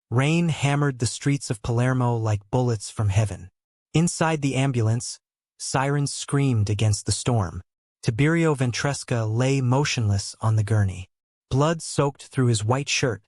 Rain hammered the streets of Palermo like bullets from heaven. Inside the ambulance, sirens screamed against the storm. Tiberio Ventresca lay motionless on the gurney. Blood soaked through his white shirt,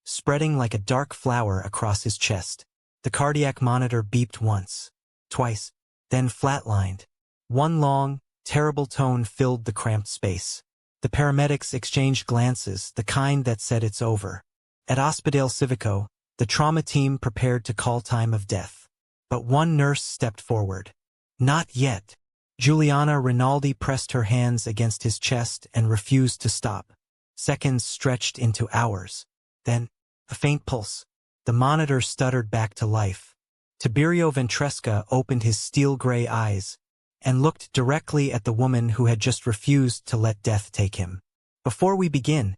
spreading like a dark flower across his chest. The cardiac monitor beeped once, twice, then flatlined. One long, terrible tone filled the cramped space. The paramedics exchanged glances, the kind that said it's over. At Ospedale Civico, the trauma team prepared to call time of death. But one nurse stepped forward. Not yet. Giuliana Rinaldi pressed her hands against his chest and refused to stop. Seconds stretched into hours. Then, a faint pulse. The monitor stuttered back to life. Tiberio Ventresca opened his steel-gray eyes and looked directly at the woman who had just refused to let death take him. Before we begin,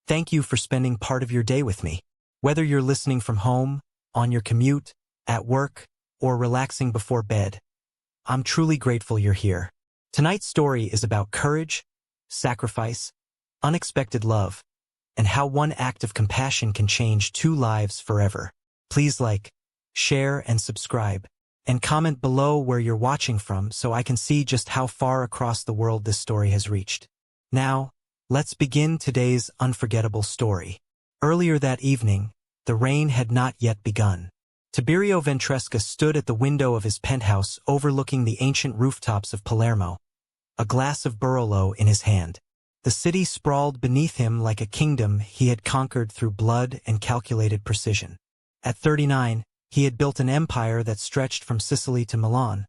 thank you for spending part of your day with me. Whether you're listening from home, on your commute, at work, or relaxing before bed, I'm truly grateful you're here. Tonight's story is about courage, sacrifice, unexpected love, and how one act of compassion can change two lives forever. Please like, share, and subscribe, and comment below where you're watching from so I can see just how far across the world this story has reached. Now, let's begin today's unforgettable story. Earlier that evening, the rain had not yet begun. Tiberio Ventresca stood at the window of his penthouse overlooking the ancient rooftops of Palermo, a glass of Barolo in his hand. The city sprawled beneath him like a kingdom he had conquered through blood and calculated precision. At 39, he had built an empire that stretched from Sicily to Milan,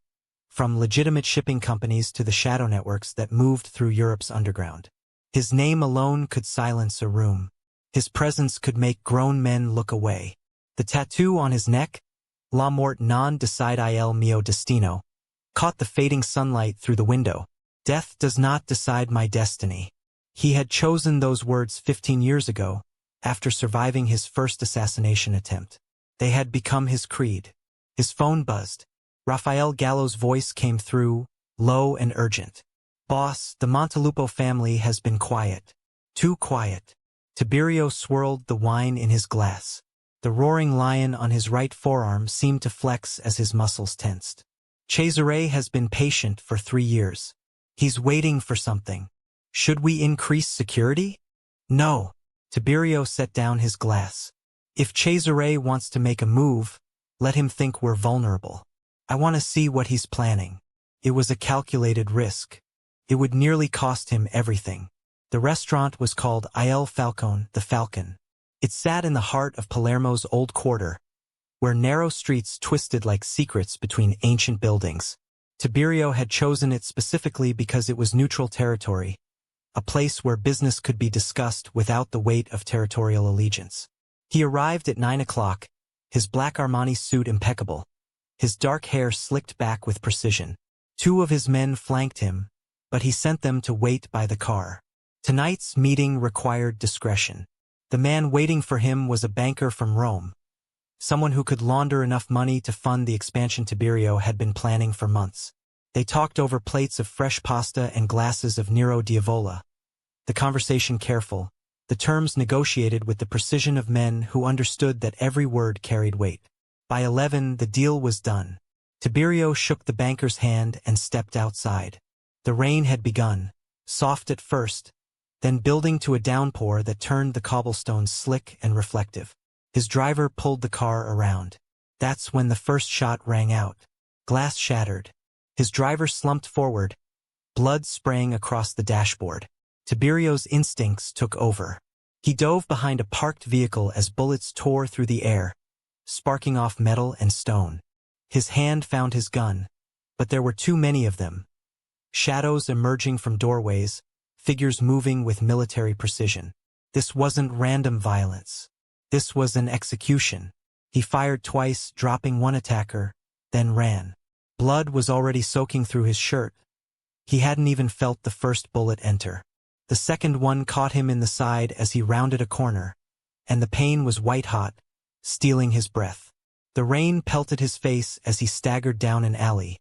from legitimate shipping companies to the shadow networks that moved through Europe's underground. His name alone could silence a room. His presence could make grown men look away. The tattoo on his neck, La mort non decide il mio destino, caught the fading sunlight through the window. Death does not decide my destiny. He had chosen those words 15 years ago, after surviving his first assassination attempt. They had become his creed. His phone buzzed. Rafael Gallo's voice came through, low and urgent. Boss, the Montelupo family has been quiet. Too quiet. Tiberio swirled the wine in his glass. The roaring lion on his right forearm seemed to flex as his muscles tensed. Cesare has been patient for 3 years. He's waiting for something. Should we increase security? No. Tiberio set down his glass. If Cesare wants to make a move, let him think we're vulnerable. I want to see what he's planning. It was a calculated risk. It would nearly cost him everything. The restaurant was called Il Falcone, the Falcon. It sat in the heart of Palermo's old quarter, where narrow streets twisted like secrets between ancient buildings. Tiberio had chosen it specifically because it was neutral territory, a place where business could be discussed without the weight of territorial allegiance. He arrived at 9 o'clock, his black Armani suit impeccable, his dark hair slicked back with precision. 2 of his men flanked him, but he sent them to wait by the car. Tonight's meeting required discretion. The man waiting for him was a banker from Rome, someone who could launder enough money to fund the expansion Tiberio had been planning for months. They talked over plates of fresh pasta and glasses of Nero Diavola, the conversation careful, the terms negotiated with the precision of men who understood that every word carried weight. By 11, the deal was done. Tiberio shook the banker's hand and stepped outside. The rain had begun, soft at first, then building to a downpour that turned the cobblestones slick and reflective. His driver pulled the car around. That's when the first shot rang out. Glass shattered. His driver slumped forward, blood spraying across the dashboard. Tiberio's instincts took over. He dove behind a parked vehicle as bullets tore through the air, sparking off metal and stone. His hand found his gun, but there were too many of them. Shadows emerging from doorways, figures moving with military precision. This wasn't random violence. This was an execution. He fired twice, dropping one attacker, then ran. Blood was already soaking through his shirt. He hadn't even felt the first bullet enter. The second one caught him in the side as he rounded a corner, and the pain was white-hot, stealing his breath. The rain pelted his face as he staggered down an alley,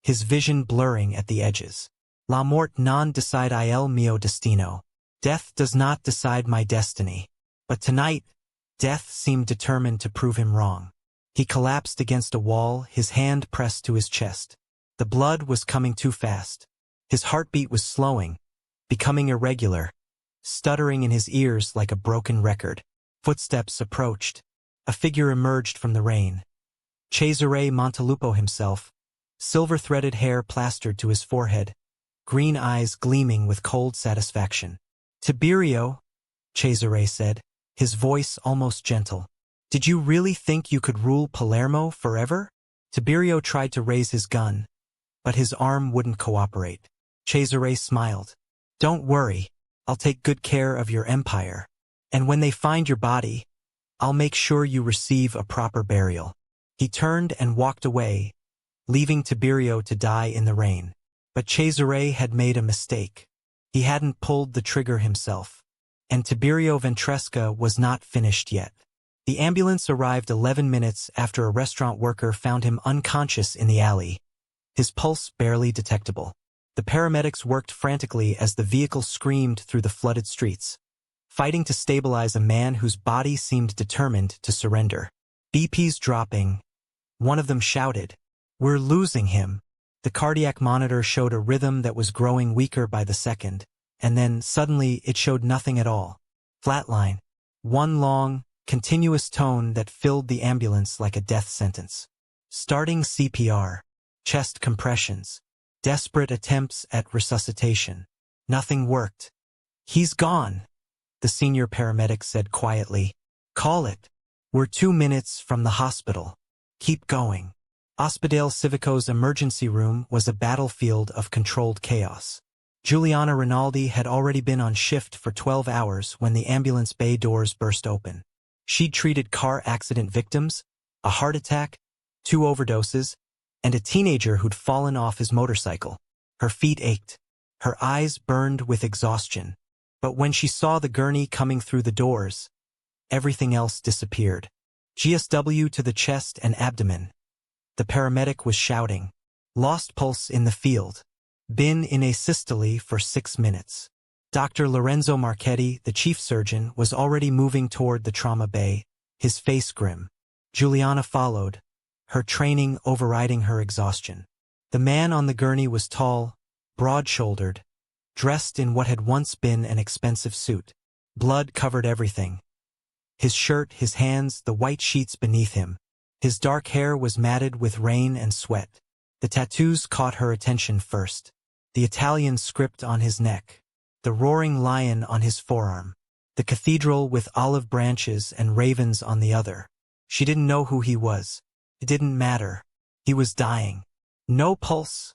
his vision blurring at the edges. La mort non decide il mio destino. Death does not decide my destiny. But tonight, Death seemed determined to prove him wrong. He collapsed against a wall, his hand pressed to his chest. The blood was coming too fast. His heartbeat was slowing, becoming irregular, stuttering in his ears like a broken record. Footsteps approached. A figure emerged from the rain. Cesare Montelupo himself, silver-threaded hair plastered to his forehead, green eyes gleaming with cold satisfaction. "Tiberio," Cesare said, his voice almost gentle. "Did you really think you could rule Palermo forever?" Tiberio tried to raise his gun, but his arm wouldn't cooperate. Cesare smiled. "Don't worry, I'll take good care of your empire. And when they find your body, I'll make sure you receive a proper burial." He turned and walked away, leaving Tiberio to die in the rain. But Cesare had made a mistake. He hadn't pulled the trigger himself. And Tiberio Ventresca was not finished yet. The ambulance arrived 11 minutes after a restaurant worker found him unconscious in the alley, his pulse barely detectable. The paramedics worked frantically as the vehicle screamed through the flooded streets, fighting to stabilize a man whose body seemed determined to surrender. BP's dropping. One of them shouted, "We're losing him." The cardiac monitor showed a rhythm that was growing weaker by the second, and then suddenly it showed nothing at all. Flatline. One long, continuous tone that filled the ambulance like a death sentence. Starting CPR. Chest compressions. Desperate attempts at resuscitation. Nothing worked. "He's gone," the senior paramedic said quietly. "Call it. We're 2 minutes from the hospital. Keep going." Ospedale Civico's emergency room was a battlefield of controlled chaos. Giuliana Rinaldi had already been on shift for 12 hours when the ambulance bay doors burst open. She'd treated car accident victims, a heart attack, 2 overdoses, and a teenager who'd fallen off his motorcycle. Her feet ached. Her eyes burned with exhaustion. But when she saw the gurney coming through the doors, everything else disappeared. GSW to the chest and abdomen. The paramedic was shouting. "Lost pulse in the field. Been in asystole for 6 minutes." Dr. Lorenzo Marchetti, the chief surgeon, was already moving toward the trauma bay, his face grim. Giuliana followed, her training overriding her exhaustion. The man on the gurney was tall, broad-shouldered, dressed in what had once been an expensive suit. Blood covered everything. His shirt, his hands, the white sheets beneath him. His dark hair was matted with rain and sweat. The tattoos caught her attention first. The Italian script on his neck. The roaring lion on his forearm. The cathedral with olive branches and ravens on the other. She didn't know who he was. It didn't matter. He was dying. "No pulse,"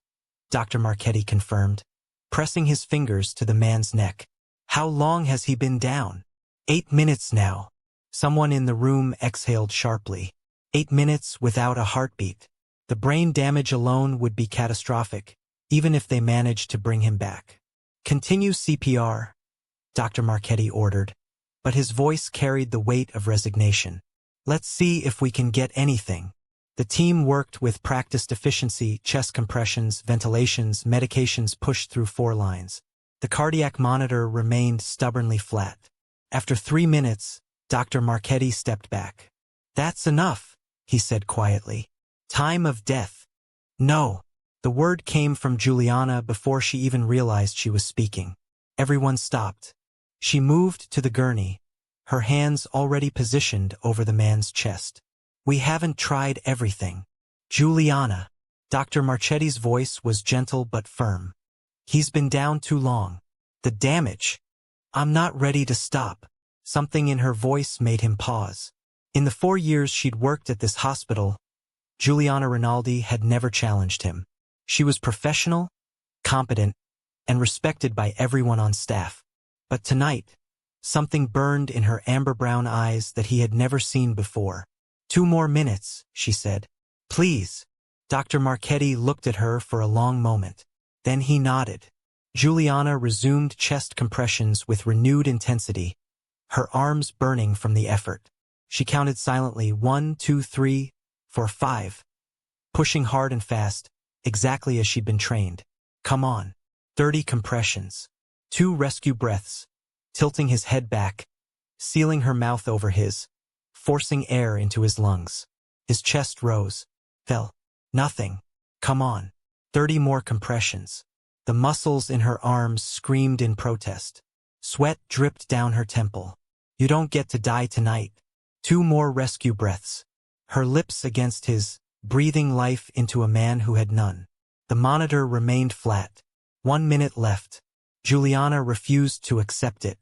Dr. Marchetti confirmed, pressing his fingers to the man's neck. "How long has he been down?" 8 minutes now." Someone in the room exhaled sharply. 8 minutes without a heartbeat. The brain damage alone would be catastrophic, even if they managed to bring him back. "Continue CPR," Dr. Marchetti ordered, but his voice carried the weight of resignation. "Let's see if we can get anything." The team worked with practiced efficiency, chest compressions, ventilations, medications pushed through 4 lines. The cardiac monitor remained stubbornly flat. After 3 minutes, Dr. Marchetti stepped back. "That's enough," he said quietly. "Time of death." "No." The word came from Giuliana before she even realized she was speaking. Everyone stopped. She moved to the gurney, her hands already positioned over the man's chest. "We haven't tried everything. Giuliana." Dr. Marchetti's voice was gentle but firm. "He's been down too long. The damage. I'm not ready to stop." Something in her voice made him pause. In the 4 years she'd worked at this hospital, Giuliana Rinaldi had never challenged him. She was professional, competent, and respected by everyone on staff. But tonight, something burned in her amber-brown eyes that he had never seen before. 2 more minutes, she said. "Please." Dr. Marchetti looked at her for a long moment. Then he nodded. Giuliana resumed chest compressions with renewed intensity, her arms burning from the effort. She counted silently 1, 2, 3, 4, 5, pushing hard and fast, exactly as she'd been trained. "Come on." 30 compressions. 2 rescue breaths, tilting his head back, sealing her mouth over his. forcing air into his lungs. His chest rose, fell. Nothing. Come on. 30 more compressions. The muscles in her arms screamed in protest. Sweat dripped down her temple. You don't get to die tonight. 2 more rescue breaths. Her lips against his, breathing life into a man who had none. The monitor remained flat. 1 minute left. Juliana refused to accept it.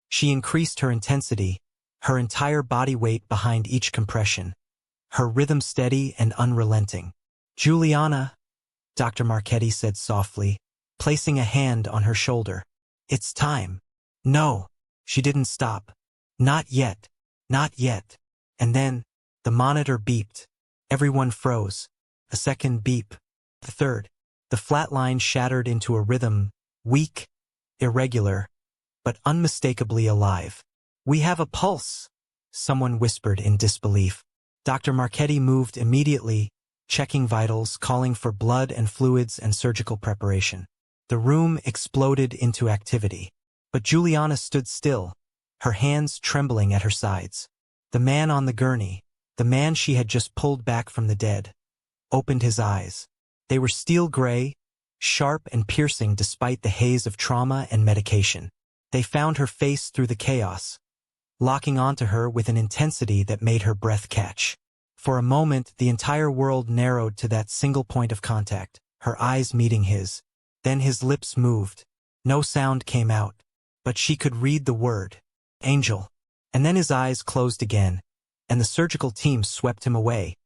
She increased her intensity, her entire body weight behind each compression, her rhythm steady and unrelenting. Juliana, Dr. Marchetti said softly, placing a hand on her shoulder. It's time. No. She didn't stop. Not yet. Not yet. And then, the monitor beeped. Everyone froze. A second beep. The third. The flat line shattered into a rhythm, weak, irregular, but unmistakably alive. We have a pulse, someone whispered in disbelief. Dr. Marchetti moved immediately, checking vitals, calling for blood and fluids and surgical preparation. The room exploded into activity. But Juliana stood still, her hands trembling at her sides. The man on the gurney, the man she had just pulled back from the dead, opened his eyes. They were steel gray, sharp and piercing despite the haze of trauma and medication. They found her face through the chaos, locking onto her with an intensity that made her breath catch. For a moment, the entire world narrowed to that single point of contact, her eyes meeting his. Then his lips moved. No sound came out, but she could read the word, Angel. And then his eyes closed again, and the surgical team swept him away,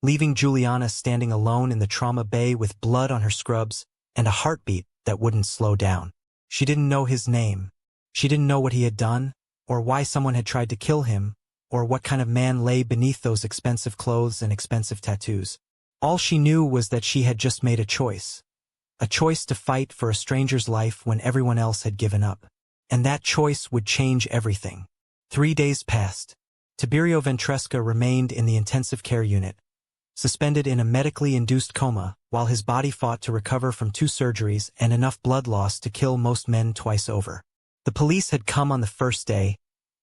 leaving Juliana standing alone in the trauma bay with blood on her scrubs and a heartbeat that wouldn't slow down. She didn't know his name. She didn't know what he had done, or why someone had tried to kill him, or what kind of man lay beneath those expensive clothes and expensive tattoos. All she knew was that she had just made a choice to fight for a stranger's life when everyone else had given up. And that choice would change everything. 3 days passed. Tiberio Ventresca remained in the intensive care unit, suspended in a medically induced coma, while his body fought to recover from 2 surgeries and enough blood loss to kill most men twice over. The police had come on the first day,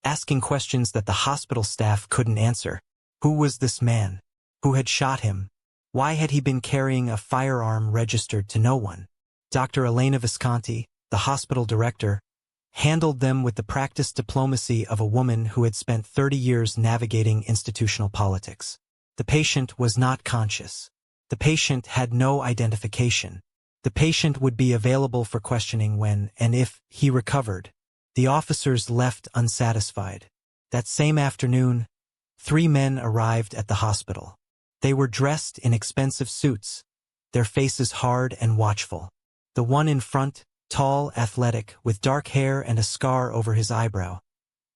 asking questions that the hospital staff couldn't answer. Who was this man? Who had shot him? Why had he been carrying a firearm registered to no one? Dr. Elena Visconti, the hospital director, handled them with the practiced diplomacy of a woman who had spent 30 years navigating institutional politics. The patient was not conscious. The patient had no identification. The patient would be available for questioning when and if he recovered. The officers left unsatisfied. That same afternoon, 3 men arrived at the hospital. They were dressed in expensive suits, their faces hard and watchful. The one in front, tall, athletic, with dark hair and a scar over his eyebrow,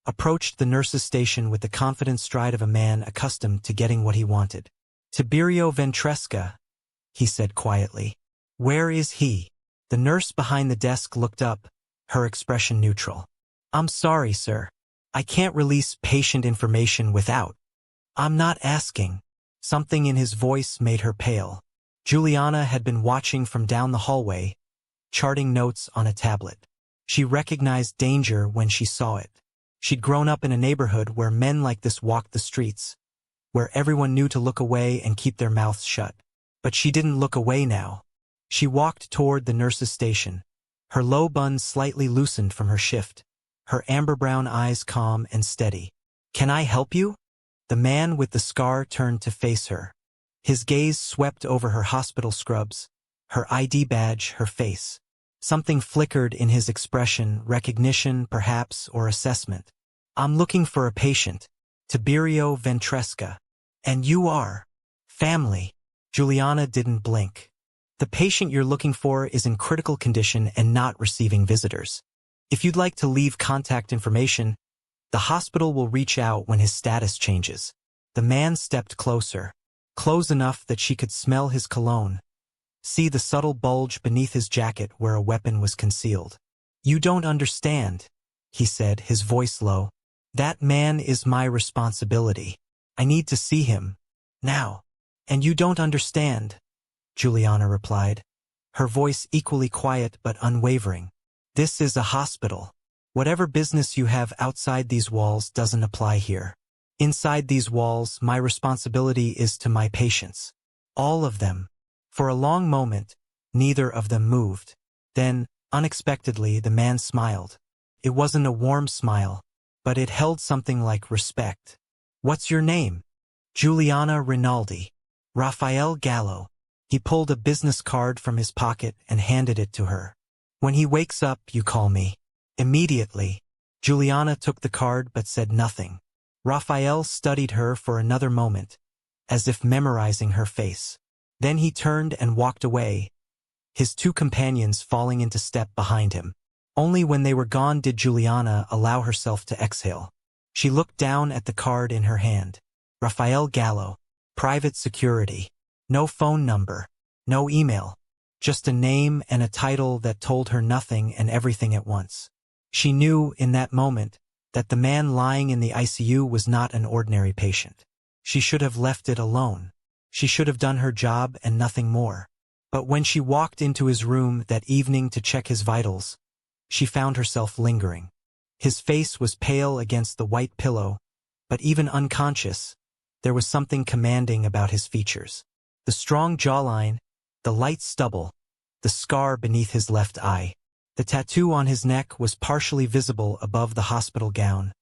approached the nurse's station with the confident stride of a man accustomed to getting what he wanted. Tiberio Ventresca, he said quietly. Where is he? The nurse behind the desk looked up, her expression neutral. I'm sorry, sir. I can't release patient information without. I'm not asking. Something in his voice made her pale. Juliana had been watching from down the hallway, charting notes on a tablet. She recognized danger when she saw it. She'd grown up in a neighborhood where men like this walked the streets, where everyone knew to look away and keep their mouths shut. But she didn't look away now. She walked toward the nurse's station, her low bun slightly loosened from her shift, her amber-brown eyes calm and steady. Can I help you? The man with the scar turned to face her. His gaze swept over her hospital scrubs, her ID badge, her face. Something flickered in his expression, recognition, perhaps, or assessment. I'm looking for a patient, Tiberio Ventresca. And you are. Family. Juliana didn't blink. The patient you're looking for is in critical condition and not receiving visitors. If you'd like to leave contact information, the hospital will reach out when his status changes. The man stepped closer, close enough that she could smell his cologne, see the subtle bulge beneath his jacket where a weapon was concealed. You don't understand, he said, his voice low. That man is my responsibility. I need to see him. Now. And you don't understand, Juliana replied, her voice equally quiet but unwavering. This is a hospital. Whatever business you have outside these walls doesn't apply here. Inside these walls, my responsibility is to my patients. All of them. For a long moment, neither of them moved. Then, unexpectedly, the man smiled. It wasn't a warm smile, but it held something like respect. "What's your name?" "Giuliana Rinaldi." "Raphael Gallo." He pulled a business card from his pocket and handed it to her. "When he wakes up, you call me." Immediately, Giuliana took the card but said nothing. Raphael studied her for another moment, as if memorizing her face. Then he turned and walked away, his two companions falling into step behind him. Only when they were gone did Giuliana allow herself to exhale. She looked down at the card in her hand. Raphael Gallo, private security. No phone number, no email, just a name and a title that told her nothing and everything at once. She knew, in that moment, that the man lying in the ICU was not an ordinary patient. She should have left it alone. She should have done her job and nothing more. But when she walked into his room that evening to check his vitals, she found herself lingering. His face was pale against the white pillow, but even unconscious, there was something commanding about his features. The strong jawline, the light stubble, the scar beneath his left eye. The tattoo on his neck was partially visible above the hospital gown,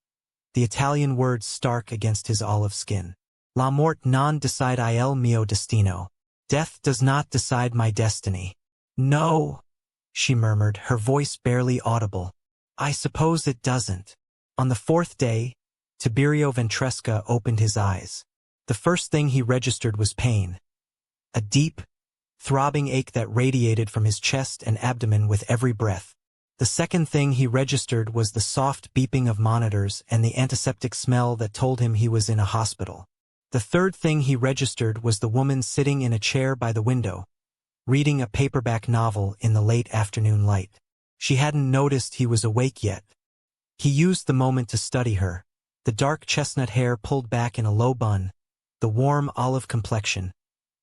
the Italian words stark against his olive skin. "La mort non decide il mio destino." Death does not decide my destiny. "No," she murmured, her voice barely audible. "I suppose it doesn't." On the fourth day, Tiberio Ventresca opened his eyes. The first thing he registered was pain. A deep, throbbing ache that radiated from his chest and abdomen with every breath. The second thing he registered was the soft beeping of monitors and the antiseptic smell that told him he was in a hospital. The third thing he registered was the woman sitting in a chair by the window, reading a paperback novel in the late afternoon light. She hadn't noticed he was awake yet. He used the moment to study her, the dark chestnut hair pulled back in a low bun, the warm olive complexion,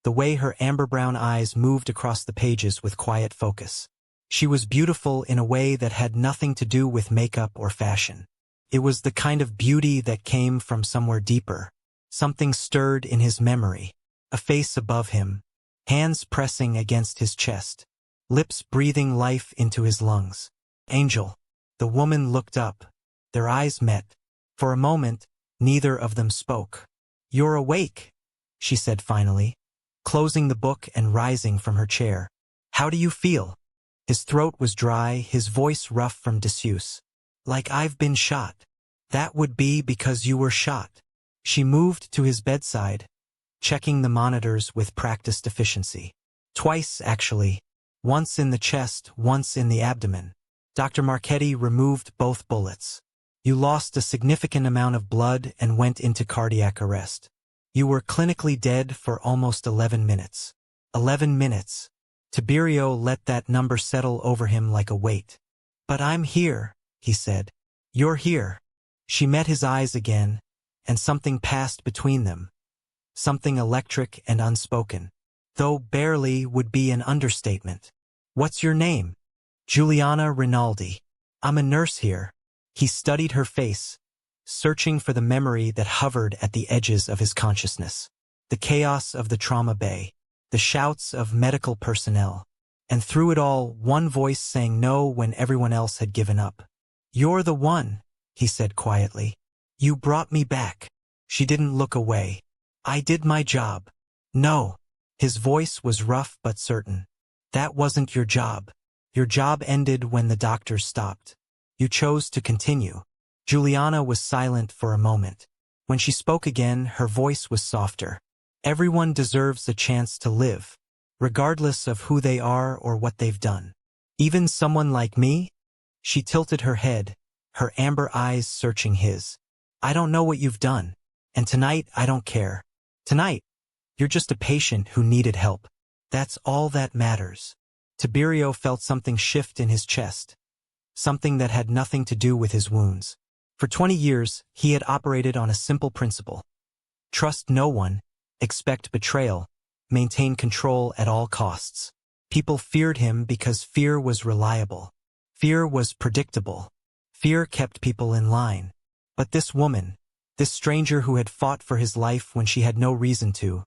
the way her amber-brown eyes moved across the pages with quiet focus. She was beautiful in a way that had nothing to do with makeup or fashion. It was the kind of beauty that came from somewhere deeper. Something stirred in his memory. A face above him, hands pressing against his chest, lips breathing life into his lungs. "Angel." The woman looked up. Their eyes met. For a moment, neither of them spoke. "You're awake," she said finally, closing the book and rising from her chair. "How do you feel?" His throat was dry, his voice rough from disuse. "Like I've been shot." "That would be because you were shot." She moved to his bedside, checking the monitors with practiced efficiency. Twice, actually. Once in the chest, once in the abdomen. Dr. Marchetti removed both bullets. "You lost a significant amount of blood and went into cardiac arrest. You were clinically dead for almost 11 minutes. 11 minutes. Tiberio let that number settle over him like a weight. "But I'm here," he said. "You're here." She met his eyes again, and something passed between them. Something electric and unspoken. Though barely would be an understatement. "What's your name?" "Giuliana Rinaldi. I'm a nurse here." He studied her face, searching for the memory that hovered at the edges of his consciousness. The chaos of the trauma bay, the shouts of medical personnel, and through it all, one voice saying no when everyone else had given up. "You're the one," he said quietly. "You brought me back." She didn't look away. "I did my job." "No." His voice was rough but certain. "That wasn't your job. Your job ended when the doctors stopped. You chose to continue." Giuliana was silent for a moment. When she spoke again, her voice was softer. "Everyone deserves a chance to live, regardless of who they are or what they've done. Even someone like me?" She tilted her head, her amber eyes searching his. "I don't know what you've done, and tonight I don't care. Tonight, you're just a patient who needed help. That's all that matters." Tiberio felt something shift in his chest, something that had nothing to do with his wounds. For 20 years, he had operated on a simple principle. Trust no one, expect betrayal, maintain control at all costs. People feared him because fear was reliable. Fear was predictable. Fear kept people in line. But this woman, This stranger who had fought for his life when she had no reason to.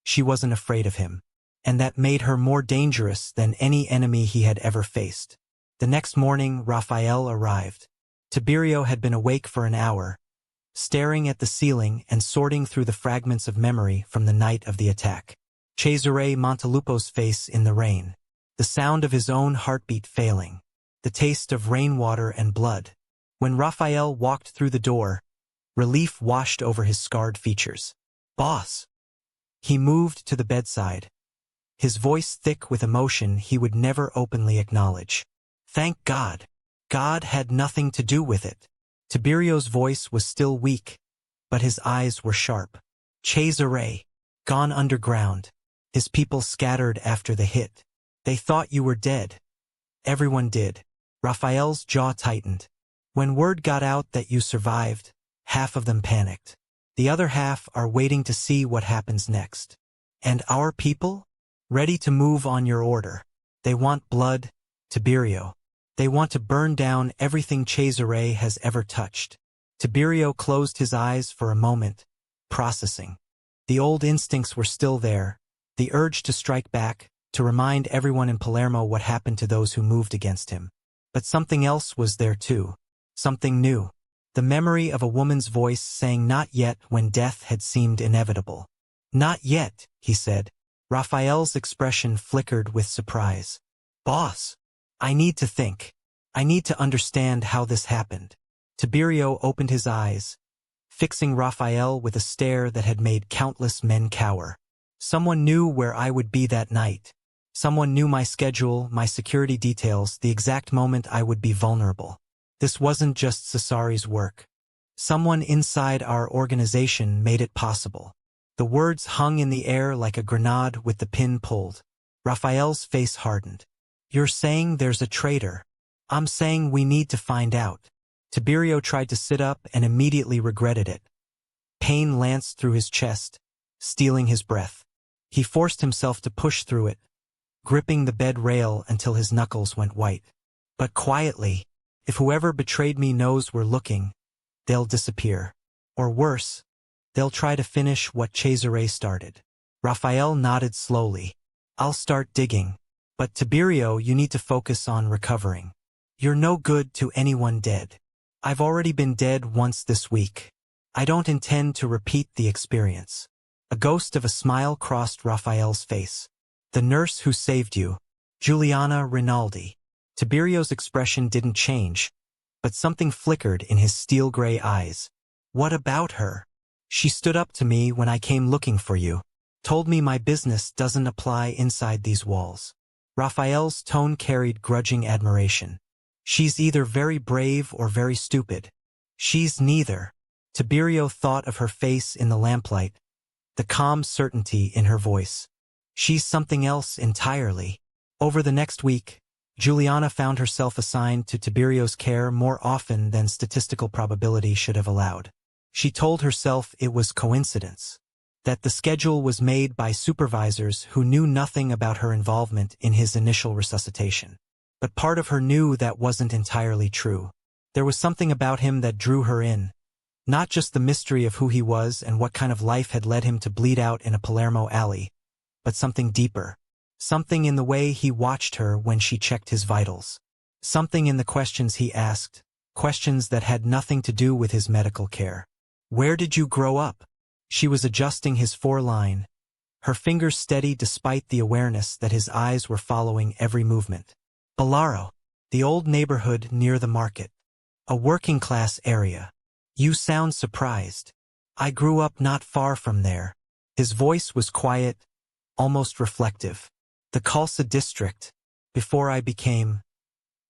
She wasn't afraid of him. And that made her more dangerous than any enemy he had ever faced. The next morning, Raphael arrived. Tiberio had been awake for an hour, staring at the ceiling and sorting through the fragments of memory from the night of the attack. Cesare Montelupo's face in the rain. The sound of his own heartbeat failing. The taste of rainwater and blood. When Raphael walked through the door, relief washed over his scarred features. "Boss!" He moved to the bedside, his voice thick with emotion he would never openly acknowledge. "Thank God. God had nothing to do with it." Tiberio's voice was still weak, but his eyes were sharp. "Cesare, gone underground. His people scattered after the hit. They thought you were dead." "Everyone did." Raphael's jaw tightened. "When word got out that you survived, half of them panicked. The other half are waiting to see what happens next. And our people? Ready to move on your order. They want blood, Tiberio. They want to burn down everything Cesare has ever touched." Tiberio closed his eyes for a moment, processing. The old instincts were still there, the urge to strike back, to remind everyone in Palermo what happened to those who moved against him. But something else was there too. Something new. The memory of a woman's voice saying "not yet" when death had seemed inevitable. "Not yet," he said. Raphael's expression flickered with surprise. "Boss, I need to think. I need to understand how this happened." Tiberio opened his eyes, fixing Raphael with a stare that had made countless men cower. "Someone knew where I would be that night. Someone knew my schedule, my security details, the exact moment I would be vulnerable. This wasn't just Cesare's work. Someone inside our organization made it possible." The words hung in the air like a grenade with the pin pulled. Raphael's face hardened. "You're saying there's a traitor. I'm saying we need to find out." Tiberio tried to sit up and immediately regretted it. Pain lanced through his chest, stealing his breath. He forced himself to push through it, gripping the bed rail until his knuckles went white. "But quietly, if whoever betrayed me knows we're looking, they'll disappear. Or worse, they'll try to finish what Cesare started." Raphael nodded slowly. "I'll start digging. But Tiberio, you need to focus on recovering. You're no good to anyone dead. I've already been dead once this week. I don't intend to repeat the experience." A ghost of a smile crossed Raphael's face. "The nurse who saved you, Giuliana Rinaldi." Tiberio's expression didn't change, but something flickered in his steel-gray eyes. "What about her? She stood up to me when I came looking for you. Told me my business doesn't apply inside these walls." Raphael's tone carried grudging admiration. "She's either very brave or very stupid. She's neither." Tiberio thought of her face in the lamplight, the calm certainty in her voice. "She's something else entirely." Over the next week, Giuliana found herself assigned to Tiberio's care more often than statistical probability should have allowed. She told herself it was coincidence, that the schedule was made by supervisors who knew nothing about her involvement in his initial resuscitation. But part of her knew that wasn't entirely true. There was something about him that drew her in, not just the mystery of who he was and what kind of life had led him to bleed out in a Palermo alley, but something deeper. Something in the way he watched her when she checked his vitals. Something in the questions he asked, questions that had nothing to do with his medical care. "Where did you grow up?" She was adjusting his foreline, her fingers steady despite the awareness that his eyes were following every movement. "Bolaro, the old neighborhood near the market. A working-class area. You sound surprised. I grew up not far from there." His voice was quiet, almost reflective. "The Calza district, before I became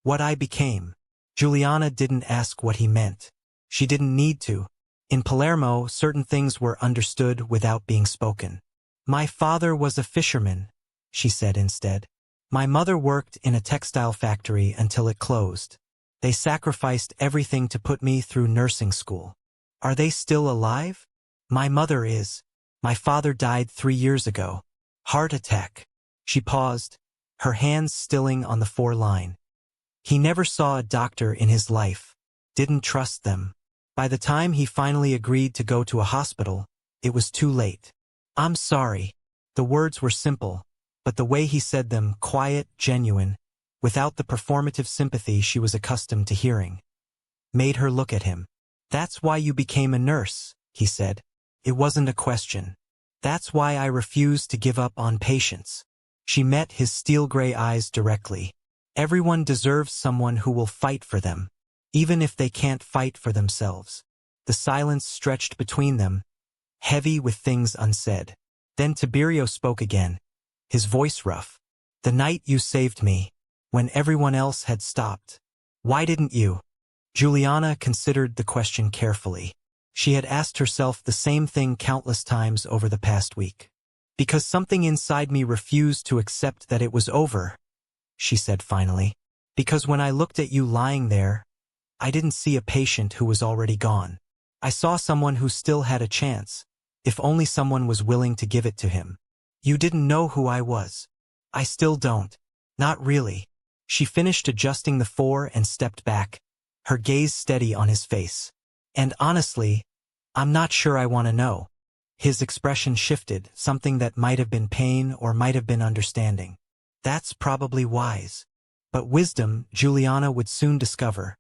what I became." Giuliana didn't ask what he meant. She didn't need to. In Palermo, certain things were understood without being spoken. "My father was a fisherman," she said instead. "My mother worked in a textile factory until it closed. They sacrificed everything to put me through nursing school." "Are they still alive?" "My mother is. My father died 3 years ago. Heart attack." She paused, her hands stilling on the foreline. "He never saw a doctor in his life. Didn't trust them. By the time he finally agreed to go to a hospital, it was too late. "I'm sorry." The words were simple, but the way he said them, quiet, genuine, without the performative sympathy she was accustomed to hearing, made her look at him. "That's why you became a nurse," he said. "It wasn't a question. That's why I refused to give up on patients." She met his steel-gray eyes directly. Everyone deserves someone who will fight for them, even if they can't fight for themselves. The silence stretched between them, heavy with things unsaid. Then Tiberio spoke again, his voice rough. "The night you saved me, when everyone else had stopped. Why didn't you?" Juliana considered the question carefully. She had asked herself the same thing countless times over the past week. "Because something inside me refused to accept that it was over," she said finally. "Because when I looked at you lying there, I didn't see a patient who was already gone. I saw someone who still had a chance, if only someone was willing to give it to him. You didn't know who I was. I still don't. Not really." She finished adjusting the four and stepped back, her gaze steady on his face. "And honestly, I'm not sure I want to know." His expression shifted, something that might have been pain or might have been understanding. "That's probably wise." But wisdom, Juliana would soon discover,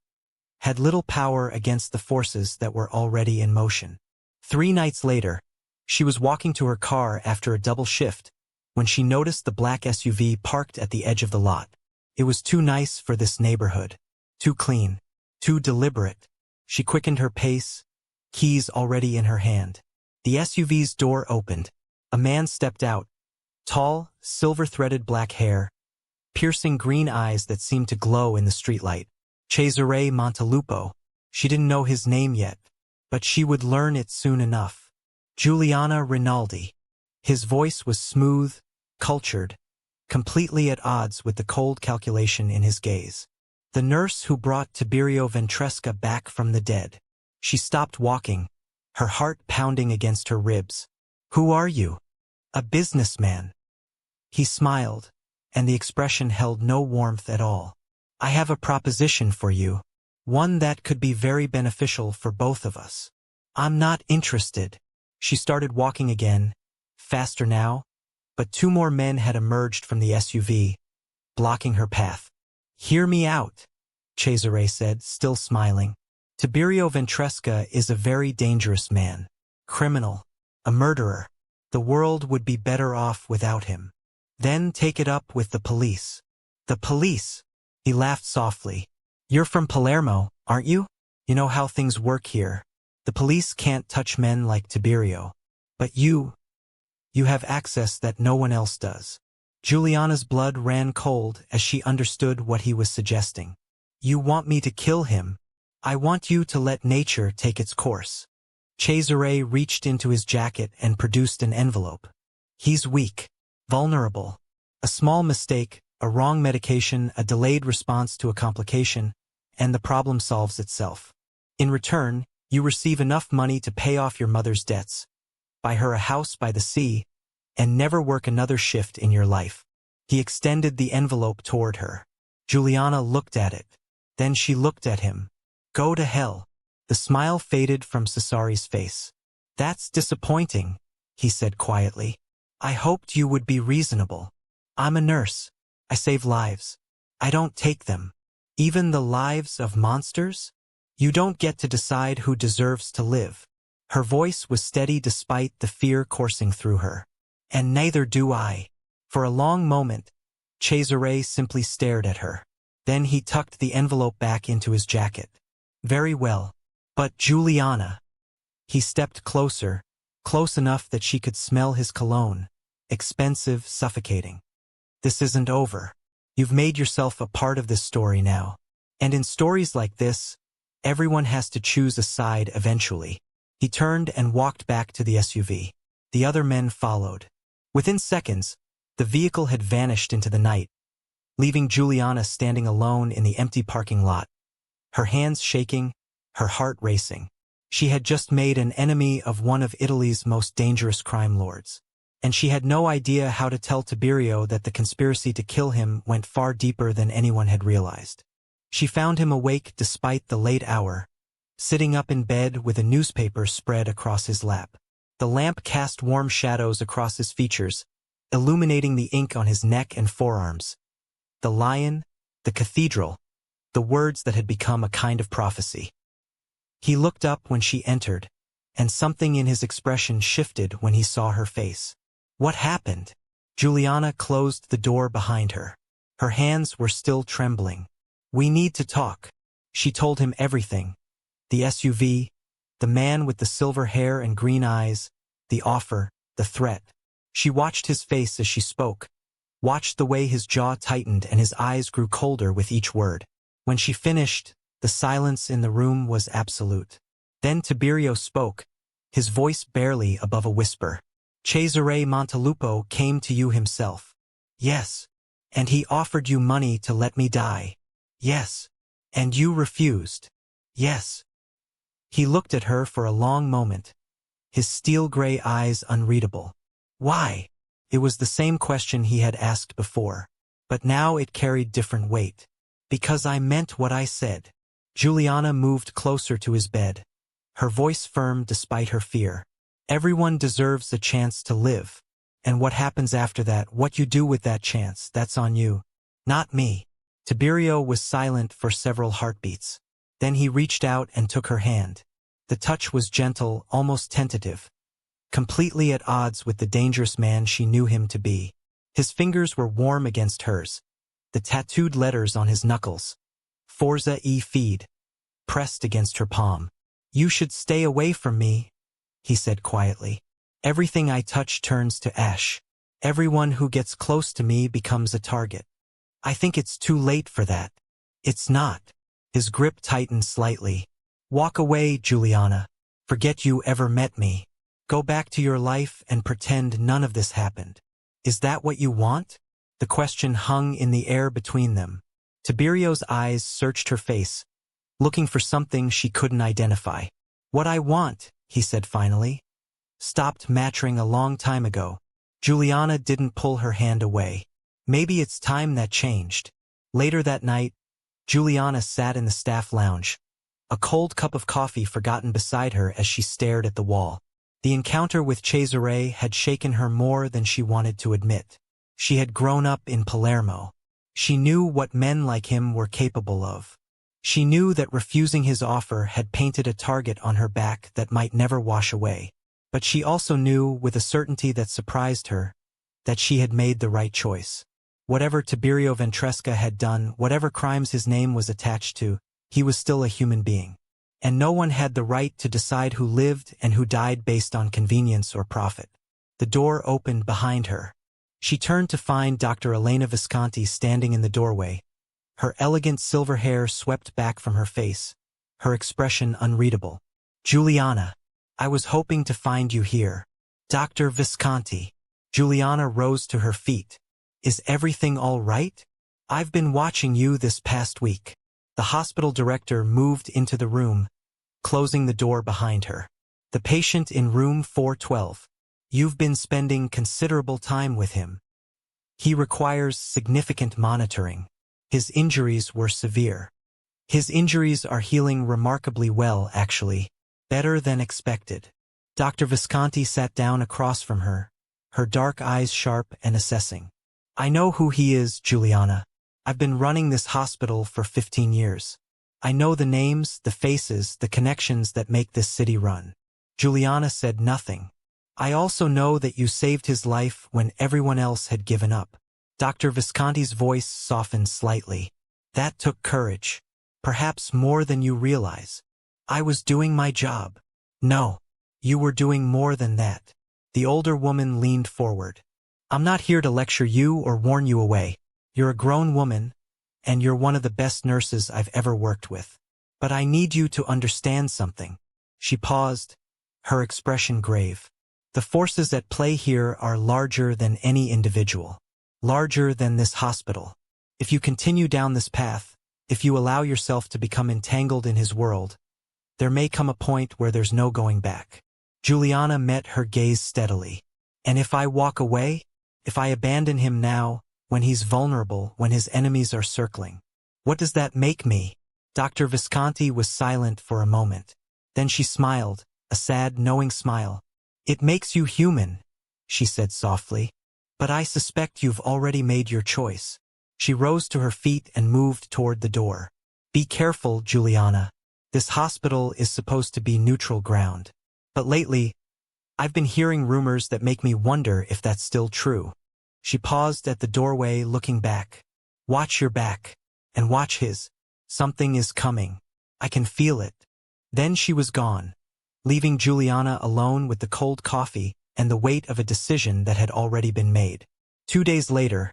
had little power against the forces that were already in motion. 3 nights later, she was walking to her car after a double shift when she noticed the black SUV parked at the edge of the lot. It was too nice for this neighborhood. Too clean. Too deliberate. She quickened her pace, keys already in her hand. The SUV's door opened. A man stepped out. Tall, silver-threaded black hair, piercing green eyes that seemed to glow in the streetlight. Cesare Montelupo. She didn't know his name yet, but she would learn it soon enough. Giuliana Rinaldi. His voice was smooth, cultured, completely at odds with the cold calculation in his gaze. The nurse who brought Tiberio Ventresca back from the dead. She stopped walking, her heart pounding against her ribs. "Who are you?" "A businessman." He smiled, and the expression held no warmth at all. "I have a proposition for you, one that could be very beneficial for both of us." "I'm not interested." She started walking again, faster now, but 2 more men had emerged from the SUV, blocking her path. "Hear me out," Cesare said, still smiling. "Tiberio Ventresca is a very dangerous man. Criminal. A murderer. The world would be better off without him. Then take it up with the police." "The police?" He laughed softly. "You're from Palermo, aren't you? You know how things work here. The police can't touch men like Tiberio. But you have access that no one else does." Juliana's blood ran cold as she understood what he was suggesting. "You want me to kill him? I want you to let nature take its course." Cesare reached into his jacket and produced an envelope. "He's weak, vulnerable. A small mistake, a wrong medication, a delayed response to a complication, and the problem solves itself. In return, you receive enough money to pay off your mother's debts, buy her a house by the sea, and never work another shift in your life." He extended the envelope toward her. Juliana looked at it. Then she looked at him. "Go to hell." The smile faded from Cesare's face. "That's disappointing," he said quietly. "I hoped you would be reasonable. I'm a nurse. I save lives. I don't take them. Even the lives of monsters? You don't get to decide who deserves to live." Her voice was steady despite the fear coursing through her. "And neither do I." For a long moment, Cesare simply stared at her. Then he tucked the envelope back into his jacket. "Very well. But Juliana." He stepped closer, close enough that she could smell his cologne, expensive, suffocating. "This isn't over. You've made yourself a part of this story now. And in stories like this, everyone has to choose a side eventually." He turned and walked back to the SUV. The other men followed. Within seconds, the vehicle had vanished into the night, leaving Juliana standing alone in the empty parking lot, her hands shaking, her heart racing. She had just made an enemy of one of Italy's most dangerous crime lords, and she had no idea how to tell Tiberio that the conspiracy to kill him went far deeper than anyone had realized. She found him awake despite the late hour, sitting up in bed with a newspaper spread across his lap. The lamp cast warm shadows across his features, illuminating the ink on his neck and forearms. The lion, the cathedral, the words that had become a kind of prophecy. He looked up when she entered, and something in his expression shifted when he saw her face. What happened? Juliana closed the door behind her. Her hands were still trembling. We need to talk. She told him everything. The SUV, the man with the silver hair and green eyes, the offer, the threat. She watched his face as she spoke, watched the way his jaw tightened and his eyes grew colder with each word. When she finished, the silence in the room was absolute. Then Tiberio spoke, his voice barely above a whisper. Cesare Montelupo came to you himself. Yes. And he offered you money to let me die. Yes. And you refused. Yes. He looked at her for a long moment, his steel-gray eyes unreadable. Why? It was the same question he had asked before, but now it carried different weight. Because I meant what I said. Juliana moved closer to his bed, her voice firm despite her fear. Everyone deserves a chance to live. And what happens after that, what you do with that chance, that's on you. Not me. Tiberio was silent for several heartbeats. Then he reached out and took her hand. The touch was gentle, almost tentative, completely at odds with the dangerous man she knew him to be. His fingers were warm against hers, the tattooed letters on his knuckles, Forza e Fide, pressed against her palm. You should stay away from me, he said quietly. Everything I touch turns to ash. Everyone who gets close to me becomes a target. I think it's too late for that. It's not. His grip tightened slightly. Walk away, Juliana. Forget you ever met me. Go back to your life and pretend none of this happened. Is that what you want? The question hung in the air between them. Tiberio's eyes searched her face, looking for something she couldn't identify. What I want, he said finally. Stopped mattering a long time ago. Juliana didn't pull her hand away. Maybe it's time that changed. Later that night, Juliana sat in the staff lounge, a cold cup of coffee forgotten beside her as she stared at the wall. The encounter with Cesare had shaken her more than she wanted to admit. She had grown up in Palermo. She knew what men like him were capable of. She knew that refusing his offer had painted a target on her back that might never wash away. But she also knew, with a certainty that surprised her, that she had made the right choice. Whatever Tiberio Ventresca had done, whatever crimes his name was attached to, he was still a human being. And no one had the right to decide who lived and who died based on convenience or profit. The door opened behind her. She turned to find Dr. Elena Visconti standing in the doorway, her elegant silver hair swept back from her face, her expression unreadable. Juliana, I was hoping to find you here. Dr. Visconti. Juliana rose to her feet. Is everything all right? I've been watching you this past week. The hospital director moved into the room, closing the door behind her. The patient in room 412. You've been spending considerable time with him. He requires significant monitoring. His injuries were severe. His injuries are healing remarkably well, actually. Better than expected. Dr. Visconti sat down across from her, her dark eyes sharp and assessing. I know who he is, Juliana. I've been running this hospital for 15 years. I know the names, the faces, the connections that make this city run. Juliana said nothing. I also know that you saved his life when everyone else had given up. Dr. Visconti's voice softened slightly. That took courage. Perhaps more than you realize. I was doing my job. No, you were doing more than that. The older woman leaned forward. I'm not here to lecture you or warn you away. You're a grown woman, and you're one of the best nurses I've ever worked with. But I need you to understand something. She paused, her expression grave. The forces at play here are larger than any individual. Larger than this hospital. If you continue down this path, if you allow yourself to become entangled in his world, there may come a point where there's no going back. Juliana met her gaze steadily. And if I walk away, if I abandon him now, when he's vulnerable, when his enemies are circling, what does that make me? Dr. Visconti was silent for a moment. Then she smiled, a sad, knowing smile. "It makes you human," she said softly. "But I suspect you've already made your choice." She rose to her feet and moved toward the door. "Be careful, Juliana. This hospital is supposed to be neutral ground. But lately, I've been hearing rumors that make me wonder if that's still true." She paused at the doorway, looking back. "Watch your back. And watch his. Something is coming. I can feel it." Then she was gone, leaving Juliana alone with the cold coffee and the weight of a decision that had already been made. 2 days later,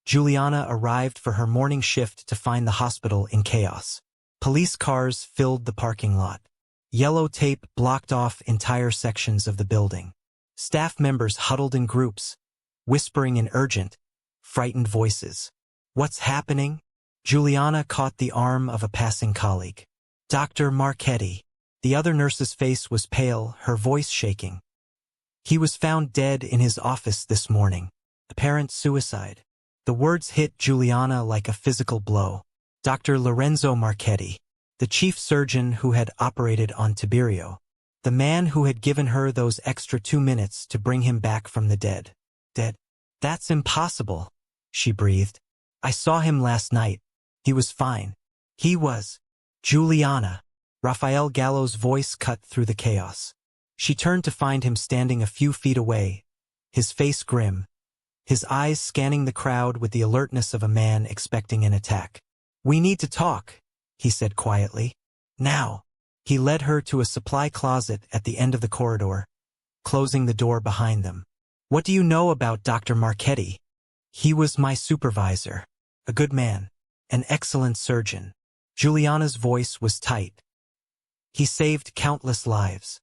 Juliana arrived for her morning shift to find the hospital in chaos. Police cars filled the parking lot. Yellow tape blocked off entire sections of the building. Staff members huddled in groups, whispering in urgent, frightened voices. "What's happening?" Juliana caught the arm of a passing colleague. "Dr. Marchetti." The other nurse's face was pale, her voice shaking. "He was found dead in his office this morning. Apparent suicide." The words hit Juliana like a physical blow. Dr. Lorenzo Marchetti, the chief surgeon who had operated on Tiberio, the man who had given her those extra 2 minutes to bring him back from the dead. "Dead? That's impossible," she breathed. "I saw him last night. He was fine. He was." "Juliana." Raphael Gallo's voice cut through the chaos. She turned to find him standing a few feet away, his face grim, his eyes scanning the crowd with the alertness of a man expecting an attack. "We need to talk," he said quietly. "Now." He led her to a supply closet at the end of the corridor, closing the door behind them. "What do you know about Dr. Marchetti?" "He was my supervisor. A good man. An excellent surgeon." Juliana's voice was tight. "He saved countless lives.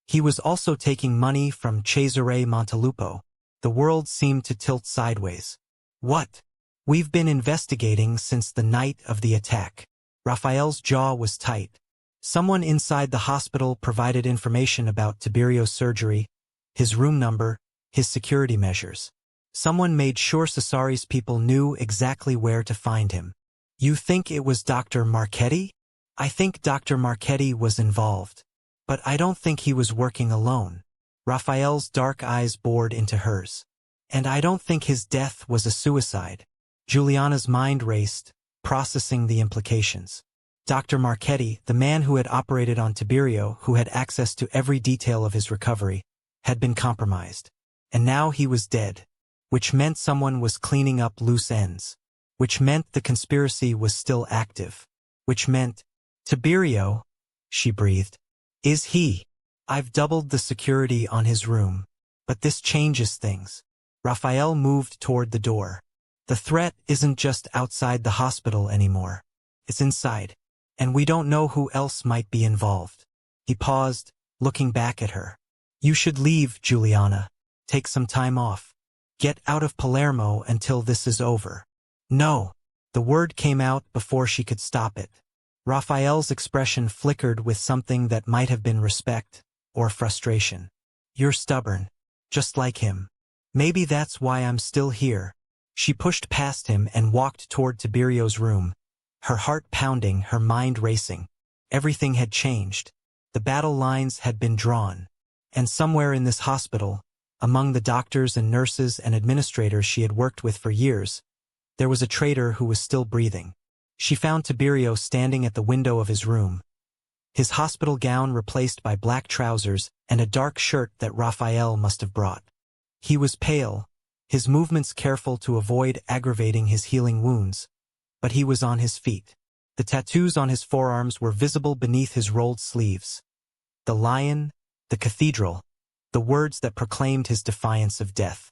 He was also taking money from Cesare Montelupo." The world seemed to tilt sideways. "What?" "We've been investigating since the night of the attack." Raphael's jaw was tight. Someone inside the hospital provided information about Tiberio's surgery, his room number, his security measures. Someone made sure Cesari's people knew exactly where to find him. "You think it was Dr. Marchetti?" "I think Dr. Marchetti was involved. But I don't think he was working alone." Raphael's dark eyes bored into hers. "And I don't think his death was a suicide." Juliana's mind raced, processing the implications. Dr. Marchetti, the man who had operated on Tiberio, who had access to every detail of his recovery, had been compromised. And now he was dead, which meant someone was cleaning up loose ends, which meant the conspiracy was still active, which meant, "Tiberio," she breathed. "Is he?" "I've doubled the security on his room. But this changes things." Raphael moved toward the door. "The threat isn't just outside the hospital anymore. It's inside. And we don't know who else might be involved." He paused, looking back at her. "You should leave, Juliana. Take some time off. Get out of Palermo until this is over." "No." The word came out before she could stop it. Raphael's expression flickered with something that might have been respect or frustration. "You're stubborn. Just like him. Maybe that's why I'm still here." She pushed past him and walked toward Tiberio's room, her heart pounding, her mind racing. Everything had changed. The battle lines had been drawn. And somewhere in this hospital, among the doctors and nurses and administrators she had worked with for years, there was a traitor who was still breathing. She found Tiberio standing at the window of his room, his hospital gown replaced by black trousers and a dark shirt that Raphael must have brought. He was pale, his movements careful to avoid aggravating his healing wounds, but he was on his feet. The tattoos on his forearms were visible beneath his rolled sleeves. The lion, the cathedral, the words that proclaimed his defiance of death.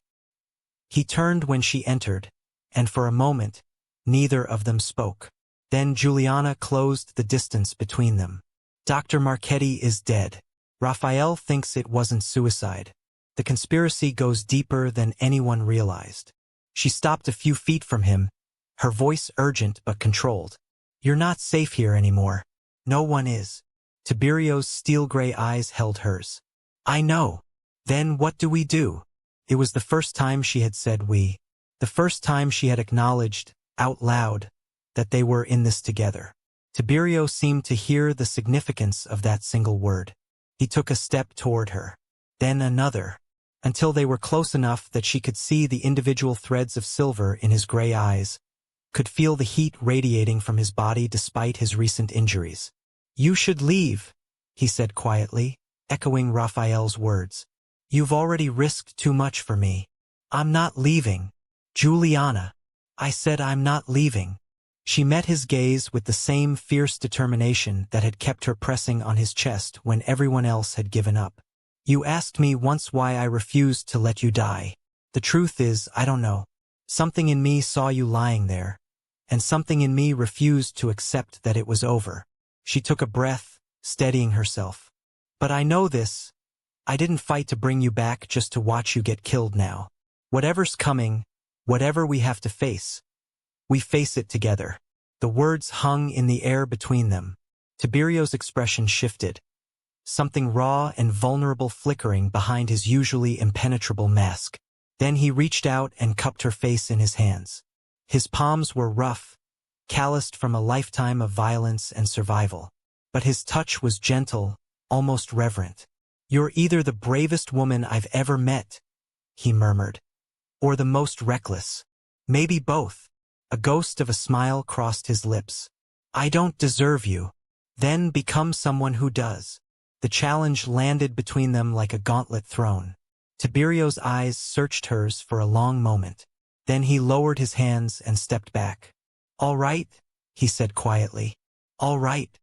He turned when she entered, and for a moment, neither of them spoke. Then Juliana closed the distance between them. "Dr. Marchetti is dead. Raphael thinks it wasn't suicide. The conspiracy goes deeper than anyone realized." She stopped a few feet from him, her voice urgent but controlled. "You're not safe here anymore. No one is." Tiberio's steel-gray eyes held hers. "I know. Then what do we do?" It was the first time she had said we. The first time she had acknowledged, out loud, that they were in this together. Tiberio seemed to hear the significance of that single word. He took a step toward her, then another, until they were close enough that she could see the individual threads of silver in his gray eyes, could feel the heat radiating from his body despite his recent injuries. "You should leave," he said quietly, echoing Raphael's words. "You've already risked too much for me." "I'm not leaving. Juliana." "I said I'm not leaving." She met his gaze with the same fierce determination that had kept her pressing on his chest when everyone else had given up. "You asked me once why I refused to let you die. The truth is, I don't know. Something in me saw you lying there, and something in me refused to accept that it was over." She took a breath, steadying herself. "But I know this. I didn't fight to bring you back just to watch you get killed now. Whatever's coming, whatever we have to face, we face it together." The words hung in the air between them. Tiberio's expression shifted, something raw and vulnerable flickering behind his usually impenetrable mask. Then he reached out and cupped her face in his hands. His palms were rough, calloused from a lifetime of violence and survival. But his touch was gentle, almost reverent. "You're either the bravest woman I've ever met," he murmured, "or the most reckless. Maybe both." A ghost of a smile crossed his lips. "I don't deserve you. Then become someone who does." The challenge landed between them like a gauntlet thrown. Tiberio's eyes searched hers for a long moment. Then he lowered his hands and stepped back. "All right," he said quietly. "All right."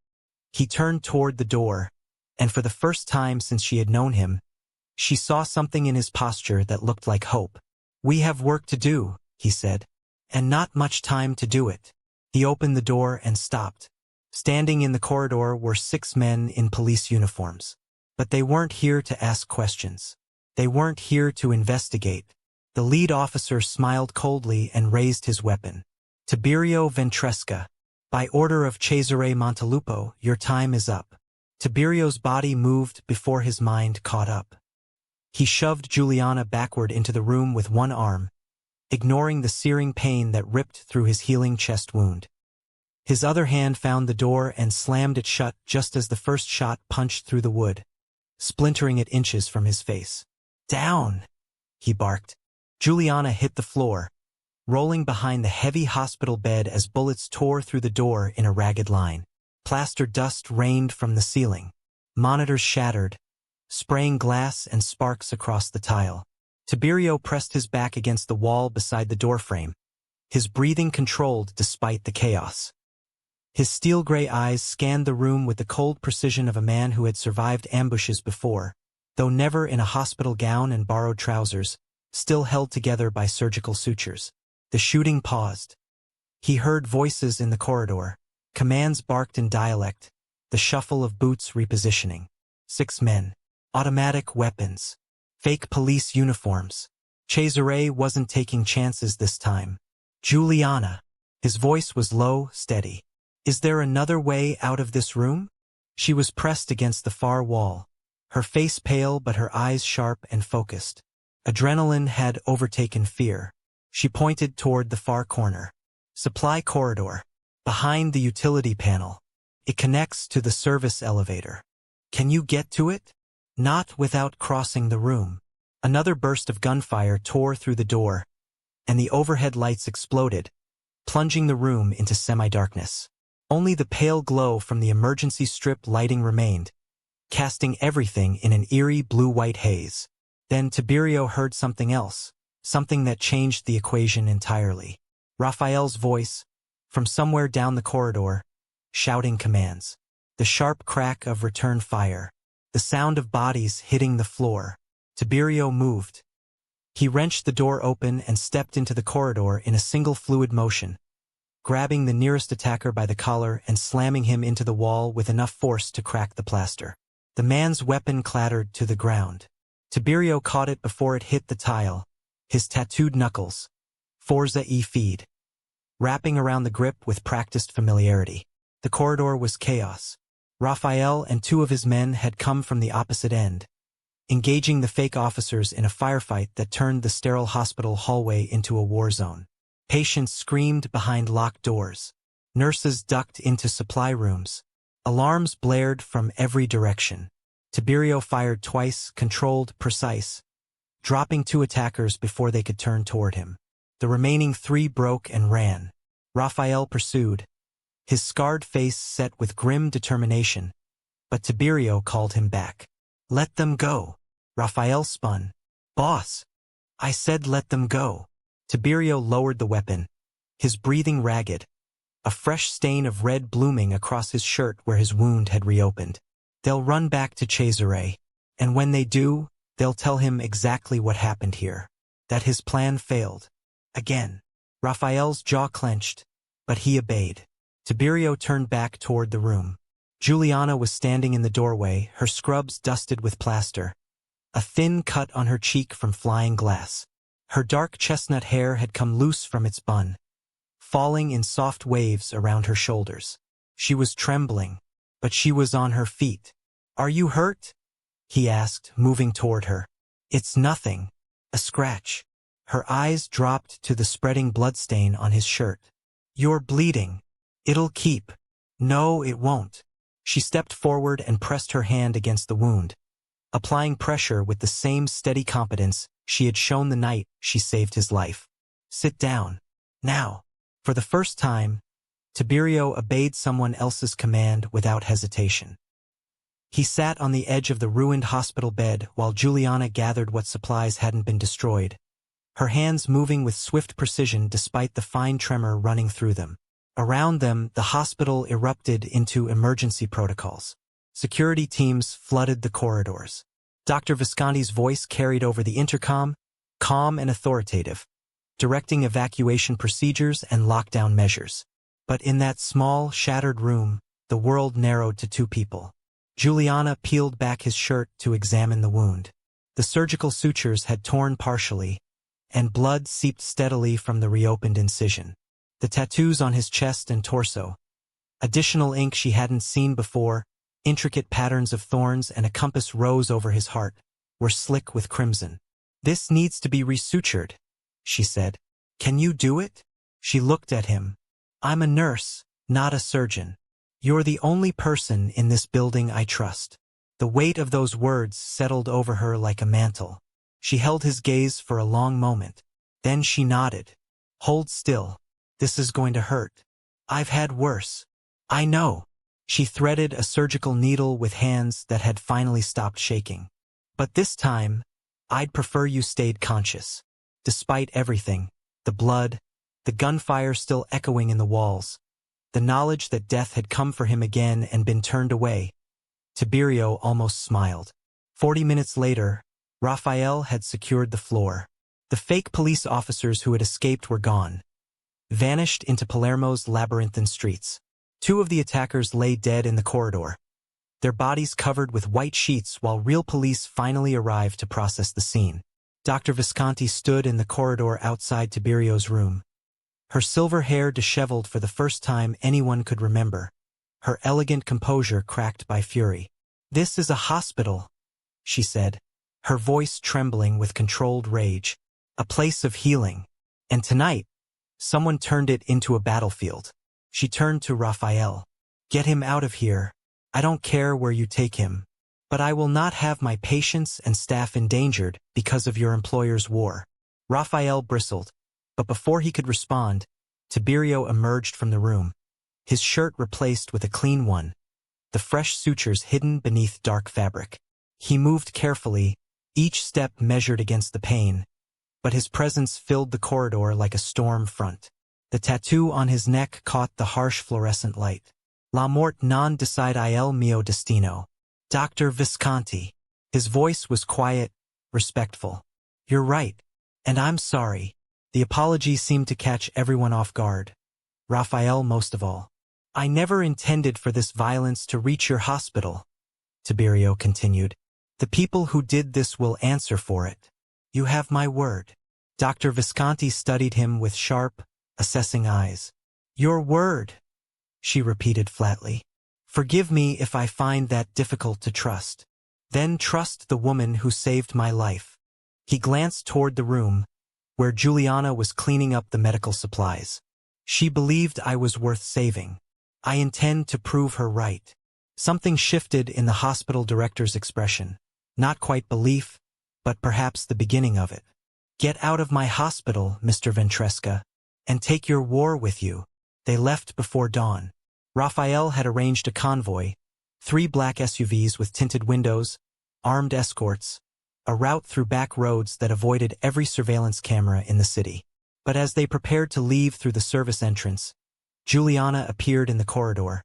He turned toward the door, and for the first time since she had known him, she saw something in his posture that looked like hope. "We have work to do," he said, "and not much time to do it." He opened the door and stopped. Standing in the corridor were 6 men in police uniforms. But they weren't here to ask questions. They weren't here to investigate. The lead officer smiled coldly and raised his weapon. "Tiberio Ventresca, by order of Cesare Montelupo, your time is up." Tiberio's body moved before his mind caught up. He shoved Juliana backward into the room with one arm, ignoring the searing pain that ripped through his healing chest wound. His other hand found the door and slammed it shut just as the first shot punched through the wood, splintering it inches from his face. "Down!" he barked. Juliana hit the floor, rolling behind the heavy hospital bed as bullets tore through the door in a ragged line. Plaster dust rained from the ceiling. Monitors shattered, spraying glass and sparks across the tile. Tiberio pressed his back against the wall beside the doorframe, his breathing controlled despite the chaos. His steel-gray eyes scanned the room with the cold precision of a man who had survived ambushes before, though never in a hospital gown and borrowed trousers, still held together by surgical sutures. The shooting paused. He heard voices in the corridor, commands barked in dialect, the shuffle of boots repositioning. 6 men. Automatic weapons. Fake police uniforms. Cesare wasn't taking chances this time. "Juliana." His voice was low, steady. "Is there another way out of this room?" She was pressed against the far wall, her face pale but her eyes sharp and focused. Adrenaline had overtaken fear. She pointed toward the far corner. "Supply corridor. Behind the utility panel. It connects to the service elevator. Can you get to it?" "Not without crossing the room." Another burst of gunfire tore through the door, and the overhead lights exploded, plunging the room into semi-darkness. Only the pale glow from the emergency strip lighting remained, casting everything in an eerie blue-white haze. Then Tiberio heard something else, something that changed the equation entirely. Raphael's voice, from somewhere down the corridor, shouting commands. The sharp crack of return fire, the sound of bodies hitting the floor. Tiberio moved. He wrenched the door open and stepped into the corridor in a single fluid motion, grabbing the nearest attacker by the collar and slamming him into the wall with enough force to crack the plaster. The man's weapon clattered to the ground. Tiberio caught it before it hit the tile, his tattooed knuckles, Forza e feed, wrapping around the grip with practiced familiarity. The corridor was chaos. Raphael and 2 of his men had come from the opposite end, engaging the fake officers in a firefight that turned the sterile hospital hallway into a war zone. Patients screamed behind locked doors. Nurses ducked into supply rooms. Alarms blared from every direction. Tiberio fired twice, controlled, precise, dropping 2 attackers before they could turn toward him. The remaining 3 broke and ran. Raphael pursued, his scarred face set with grim determination, but Tiberio called him back. "Let them go." Raphael spun. "Boss, I said let them go." Tiberio lowered the weapon, his breathing ragged, a fresh stain of red blooming across his shirt where his wound had reopened. "They'll run back to Cesare, and when they do, they'll tell him exactly what happened here, that his plan failed. Again." Raphael's jaw clenched, but he obeyed. Tiberio turned back toward the room. Juliana was standing in the doorway, her scrubs dusted with plaster, a thin cut on her cheek from flying glass. Her dark chestnut hair had come loose from its bun, falling in soft waves around her shoulders. She was trembling, but she was on her feet. "Are you hurt?" he asked, moving toward her. "It's nothing. A scratch." Her eyes dropped to the spreading bloodstain on his shirt. "You're bleeding. It'll keep." "No, it won't." She stepped forward and pressed her hand against the wound, applying pressure with the same steady competence she had shown the night she saved his life. "Sit down. Now." For the first time, Tiberio obeyed someone else's command without hesitation. He sat on the edge of the ruined hospital bed while Juliana gathered what supplies hadn't been destroyed, her hands moving with swift precision despite the fine tremor running through them. Around them, the hospital erupted into emergency protocols. Security teams flooded the corridors. Dr. Visconti's voice carried over the intercom, calm and authoritative, directing evacuation procedures and lockdown measures. But in that small, shattered room, the world narrowed to 2 people. Juliana peeled back his shirt to examine the wound. The surgical sutures had torn partially, and blood seeped steadily from the reopened incision. The tattoos on his chest and torso, additional ink she hadn't seen before, intricate patterns of thorns and a compass rose over his heart, were slick with crimson. "This needs to be resutured," she said. "Can you do it?" She looked at him. "I'm a nurse, not a surgeon. You're the only person in this building I trust." The weight of those words settled over her like a mantle. She held his gaze for a long moment. Then she nodded. "Hold still. This is going to hurt. I've had worse." "I know." She threaded a surgical needle with hands that had finally stopped shaking. "But this time, I'd prefer you stayed conscious." Despite everything, the blood, the gunfire still echoing in the walls, the knowledge that death had come for him again and been turned away, Tiberio almost smiled. 40 minutes later, Raphael had secured the floor. The fake police officers who had escaped were gone, vanished into Palermo's labyrinthine streets. 2 of the attackers lay dead in the corridor, their bodies covered with white sheets while real police finally arrived to process the scene. Dr. Visconti stood in the corridor outside Tiberio's room, her silver hair disheveled for the first time anyone could remember, her elegant composure cracked by fury. "This is a hospital," she said, her voice trembling with controlled rage. "A place of healing. And tonight, someone turned it into a battlefield." She turned to Raphael. "Get him out of here. I don't care where you take him. But I will not have my patients and staff endangered because of your employer's war." Raphael bristled, but before he could respond, Tiberio emerged from the room, his shirt replaced with a clean one, the fresh sutures hidden beneath dark fabric. He moved carefully, each step measured against the pain, but his presence filled the corridor like a storm front. The tattoo on his neck caught the harsh fluorescent light. "La mort non decide il mio destino." "Dr. Visconti." His voice was quiet, respectful. "You're right, and I'm sorry." The apology seemed to catch everyone off guard, Raphael most of all. "I never intended for this violence to reach your hospital," Tiberio continued. "The people who did this will answer for it. You have my word." Dr. Visconti studied him with sharp, assessing eyes. "Your word," she repeated flatly. "Forgive me if I find that difficult to trust. Then trust the woman who saved my life." He glanced toward the room, where Juliana was cleaning up the medical supplies. She believed I was worth saving. I intend to prove her right. Something shifted in the hospital director's expression. Not quite belief, but perhaps the beginning of it. Get out of my hospital, Mr. Ventresca, and take your war with you. They left before dawn. Raphael had arranged a convoy, 3 black SUVs with tinted windows, armed escorts, a route through back roads that avoided every surveillance camera in the city. But as they prepared to leave through the service entrance, Juliana appeared in the corridor,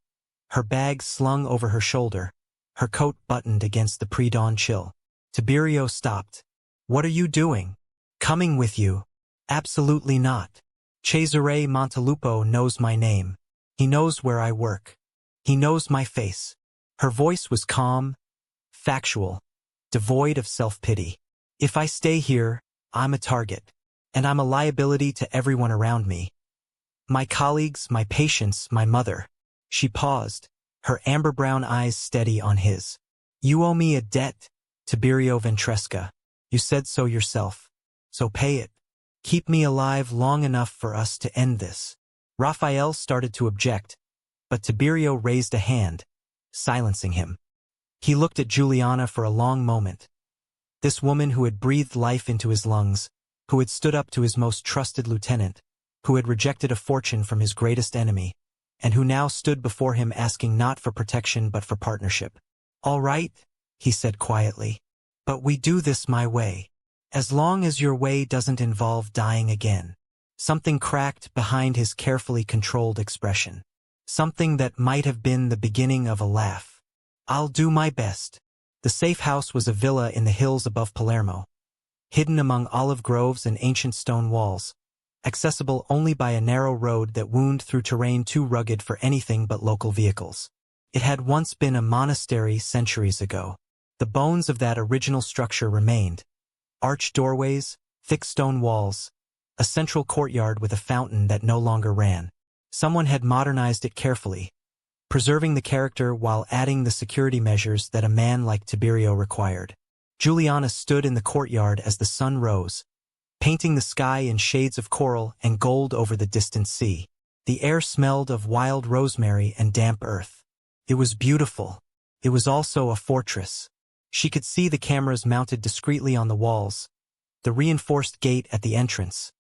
her bag slung over her shoulder, her coat buttoned against the pre-dawn chill. Tiberio stopped. What are you doing? Coming with you. Absolutely not. Cesare Montelupo knows my name. He knows where I work. He knows my face. Her voice was calm, factual, devoid of self-pity. If I stay here, I'm a target, and I'm a liability to everyone around me. My colleagues, my patients, my mother. She paused, her amber-brown eyes steady on his. You owe me a debt, Tiberio Ventresca. You said so yourself. So pay it. Keep me alive long enough for us to end this. Raphael started to object, but Tiberio raised a hand, silencing him. He looked at Juliana for a long moment. This woman who had breathed life into his lungs, who had stood up to his most trusted lieutenant, who had rejected a fortune from his greatest enemy, and who now stood before him asking not for protection but for partnership. All right, he said quietly, but we do this my way. As long as your way doesn't involve dying again. Something cracked behind his carefully controlled expression. Something that might have been the beginning of a laugh. I'll do my best. The safe house was a villa in the hills above Palermo, hidden among olive groves and ancient stone walls, accessible only by a narrow road that wound through terrain too rugged for anything but local vehicles. It had once been a monastery centuries ago. The bones of that original structure remained. Arched doorways, thick stone walls, a central courtyard with a fountain that no longer ran. Someone had modernized it carefully, preserving the character while adding the security measures that a man like Tiberio required. Juliana stood in the courtyard as the sun rose, painting the sky in shades of coral and gold over the distant sea. The air smelled of wild rosemary and damp earth. It was beautiful. It was also a fortress. She could see the cameras mounted discreetly on the walls, the reinforced gate at the entrance,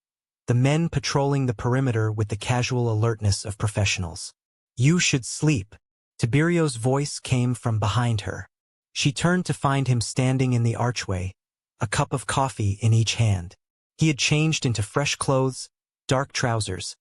the men patrolling the perimeter with the casual alertness of professionals. You should sleep. Tiberio's voice came from behind her. She turned to find him standing in the archway, a cup of coffee in each hand. He had changed into fresh clothes, dark trousers,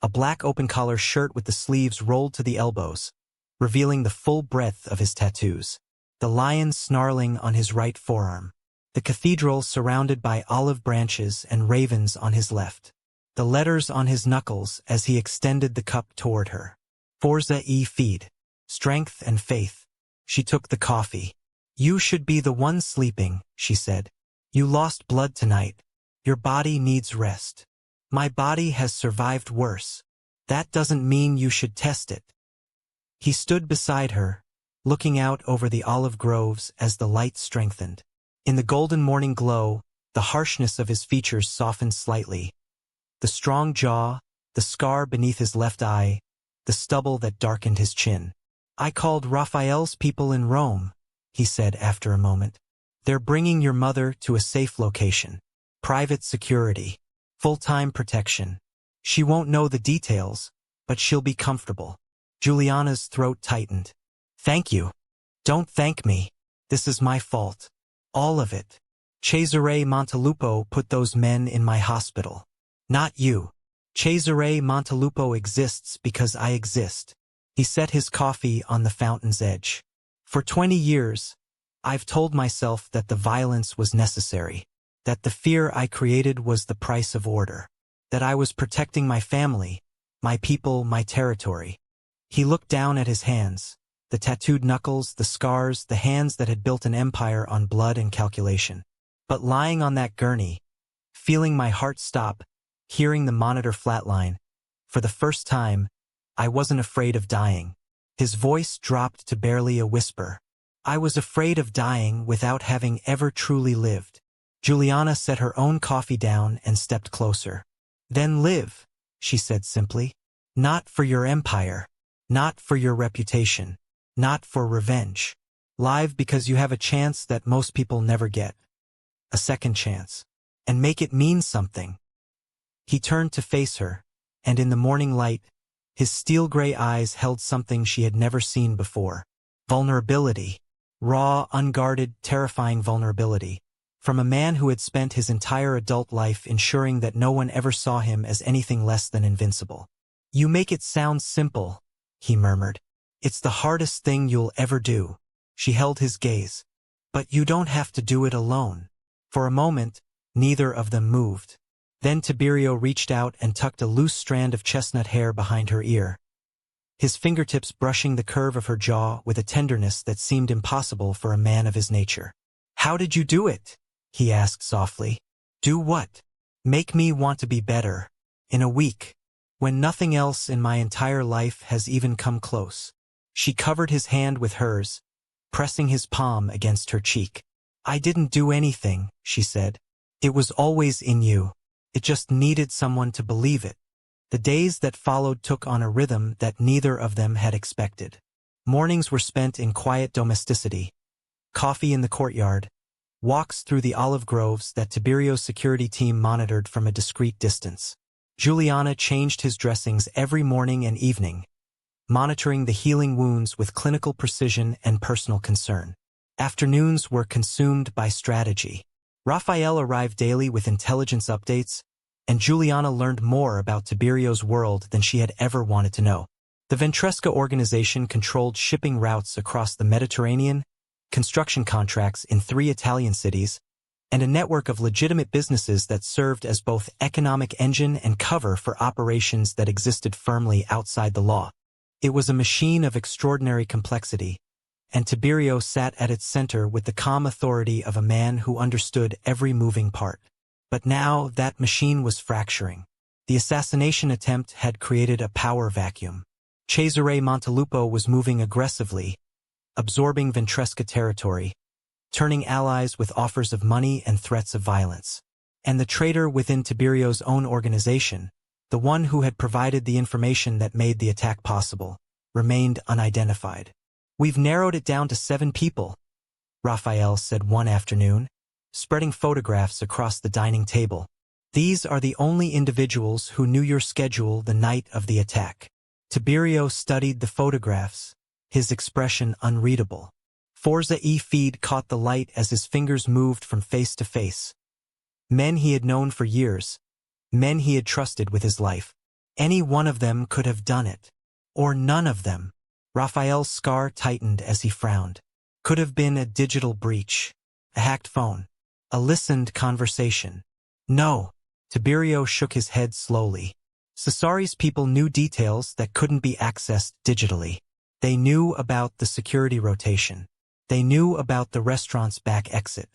a black open-collar shirt with the sleeves rolled to the elbows, revealing the full breadth of his tattoos. The lion snarling on his right forearm. The cathedral surrounded by olive branches and ravens on his left. The letters on his knuckles as he extended the cup toward her. Forza e fede. Strength and faith. She took the coffee. You should be the one sleeping, she said. You lost blood tonight. Your body needs rest. My body has survived worse. That doesn't mean you should test it. He stood beside her, looking out over the olive groves as the light strengthened. In the golden morning glow, the harshness of his features softened slightly. The strong jaw, the scar beneath his left eye, the stubble that darkened his chin. I called Raphael's people in Rome, he said after a moment. They're bringing your mother to a safe location. Private security. Full-time protection. She won't know the details, but she'll be comfortable. Juliana's throat tightened. Thank you. Don't thank me. This is my fault. All of it. Cesare Montelupo put those men in my hospital. Not you. Cesare Montelupo exists because I exist. He set his coffee on the fountain's edge. For 20 years, I've told myself that the violence was necessary, that the fear I created was the price of order, that I was protecting my family, my people, my territory. He looked down at his hands. The tattooed knuckles, the scars, the hands that had built an empire on blood and calculation. But lying on that gurney, feeling my heart stop, hearing the monitor flatline, for the first time, I wasn't afraid of dying. His voice dropped to barely a whisper. I was afraid of dying without having ever truly lived. Juliana set her own coffee down and stepped closer. Then live, she said simply. Not for your empire. Not for your reputation. Not for revenge. Live because you have a chance that most people never get. A second chance. And make it mean something. He turned to face her, and in the morning light, his steel-gray eyes held something she had never seen before. Vulnerability. Raw, unguarded, terrifying vulnerability. From a man who had spent his entire adult life ensuring that no one ever saw him as anything less than invincible. You make it sound simple, he murmured. It's the hardest thing you'll ever do. She held his gaze. But you don't have to do it alone. For a moment, neither of them moved. Then Tiberio reached out and tucked a loose strand of chestnut hair behind her ear, his fingertips brushing the curve of her jaw with a tenderness that seemed impossible for a man of his nature. How did you do it? He asked softly. Do what? Make me want to be better. In a week. When nothing else in my entire life has even come close. She covered his hand with hers, pressing his palm against her cheek. I didn't do anything, she said. It was always in you. It just needed someone to believe it. The days that followed took on a rhythm that neither of them had expected. Mornings were spent in quiet domesticity. Coffee in the courtyard. Walks through the olive groves that Tiberio's security team monitored from a discreet distance. Juliana changed his dressings every morning and evening, monitoring the healing wounds with clinical precision and personal concern. Afternoons were consumed by strategy. Raphael arrived daily with intelligence updates, and Juliana learned more about Tiberio's world than she had ever wanted to know. The Ventresca organization controlled shipping routes across the Mediterranean, construction contracts in 3 Italian cities, and a network of legitimate businesses that served as both economic engine and cover for operations that existed firmly outside the law. It was a machine of extraordinary complexity, and Tiberio sat at its center with the calm authority of a man who understood every moving part. But now that machine was fracturing. The assassination attempt had created a power vacuum. Cesare Montelupo was moving aggressively, absorbing Ventresca territory, turning allies with offers of money and threats of violence. And the traitor within Tiberio's own organization, the one who had provided the information that made the attack possible, remained unidentified. We've narrowed it down to 7 people, Raphael said one afternoon, spreading photographs across the dining table. These are the only individuals who knew your schedule the night of the attack. Tiberio studied the photographs, his expression unreadable. Forza E-feed caught the light as his fingers moved from face to face. Men he had known for years, men he had trusted with his life. Any one of them could have done it. Or none of them. Raphael's scar tightened as he frowned. Could have been a digital breach, a hacked phone, a listened conversation. No. Tiberio shook his head slowly. Cesari's people knew details that couldn't be accessed digitally. They knew about the security rotation. They knew about the restaurant's back exit.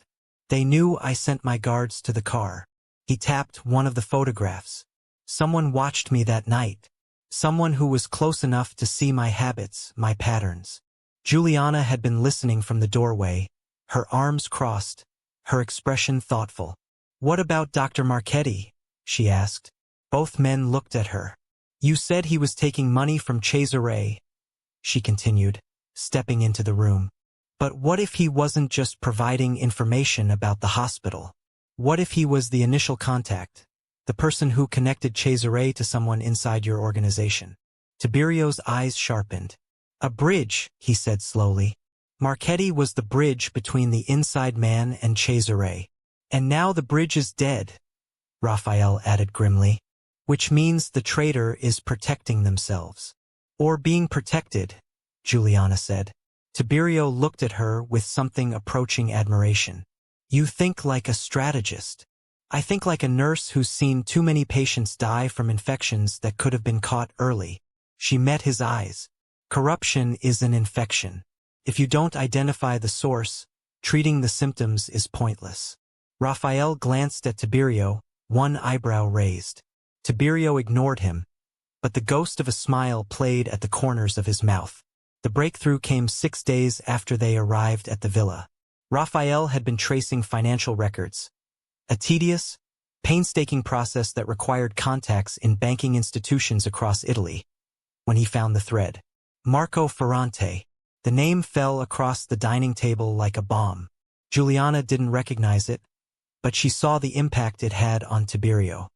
They knew I sent my guards to the car. He tapped one of the photographs. Someone watched me that night. Someone who was close enough to see my habits, my patterns. Juliana had been listening from the doorway, her arms crossed, her expression thoughtful. What about Dr. Marchetti? She asked. Both men looked at her. You said he was taking money from Cesare, she continued, stepping into the room. But what if he wasn't just providing information about the hospital? What if he was the initial contact, the person who connected Cesare to someone inside your organization? Tiberio's eyes sharpened. A bridge, he said slowly. Marchetti was the bridge between the inside man and Cesare. And now the bridge is dead, Raphael added grimly. Which means the traitor is protecting themselves. Or being protected, Juliana said. Tiberio looked at her with something approaching admiration. You think like a strategist. I think like a nurse who's seen too many patients die from infections that could have been caught early. She met his eyes. Corruption is an infection. If you don't identify the source, treating the symptoms is pointless. Raphael glanced at Tiberio, one eyebrow raised. Tiberio ignored him, but the ghost of a smile played at the corners of his mouth. The breakthrough came 6 days after they arrived at the villa. Raphael had been tracing financial records. A tedious, painstaking process that required contacts in banking institutions across Italy. When he found the thread, Marco Ferrante, the name fell across the dining table like a bomb. Juliana didn't recognize it, but she saw the impact it had on Tiberio.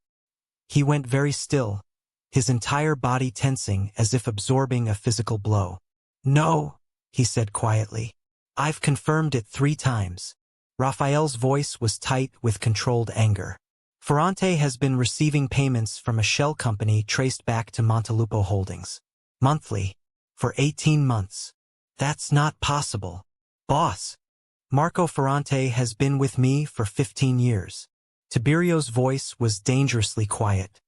He went very still, his entire body tensing as if absorbing a physical blow. "No," he said quietly. "I've confirmed it 3 times. Raphael's voice was tight with controlled anger. "Ferrante has been receiving payments from a shell company traced back to Montelupo Holdings. Monthly. For 18 months. That's not possible. Boss. Marco Ferrante has been with me for 15 years. Tiberio's voice was dangerously quiet.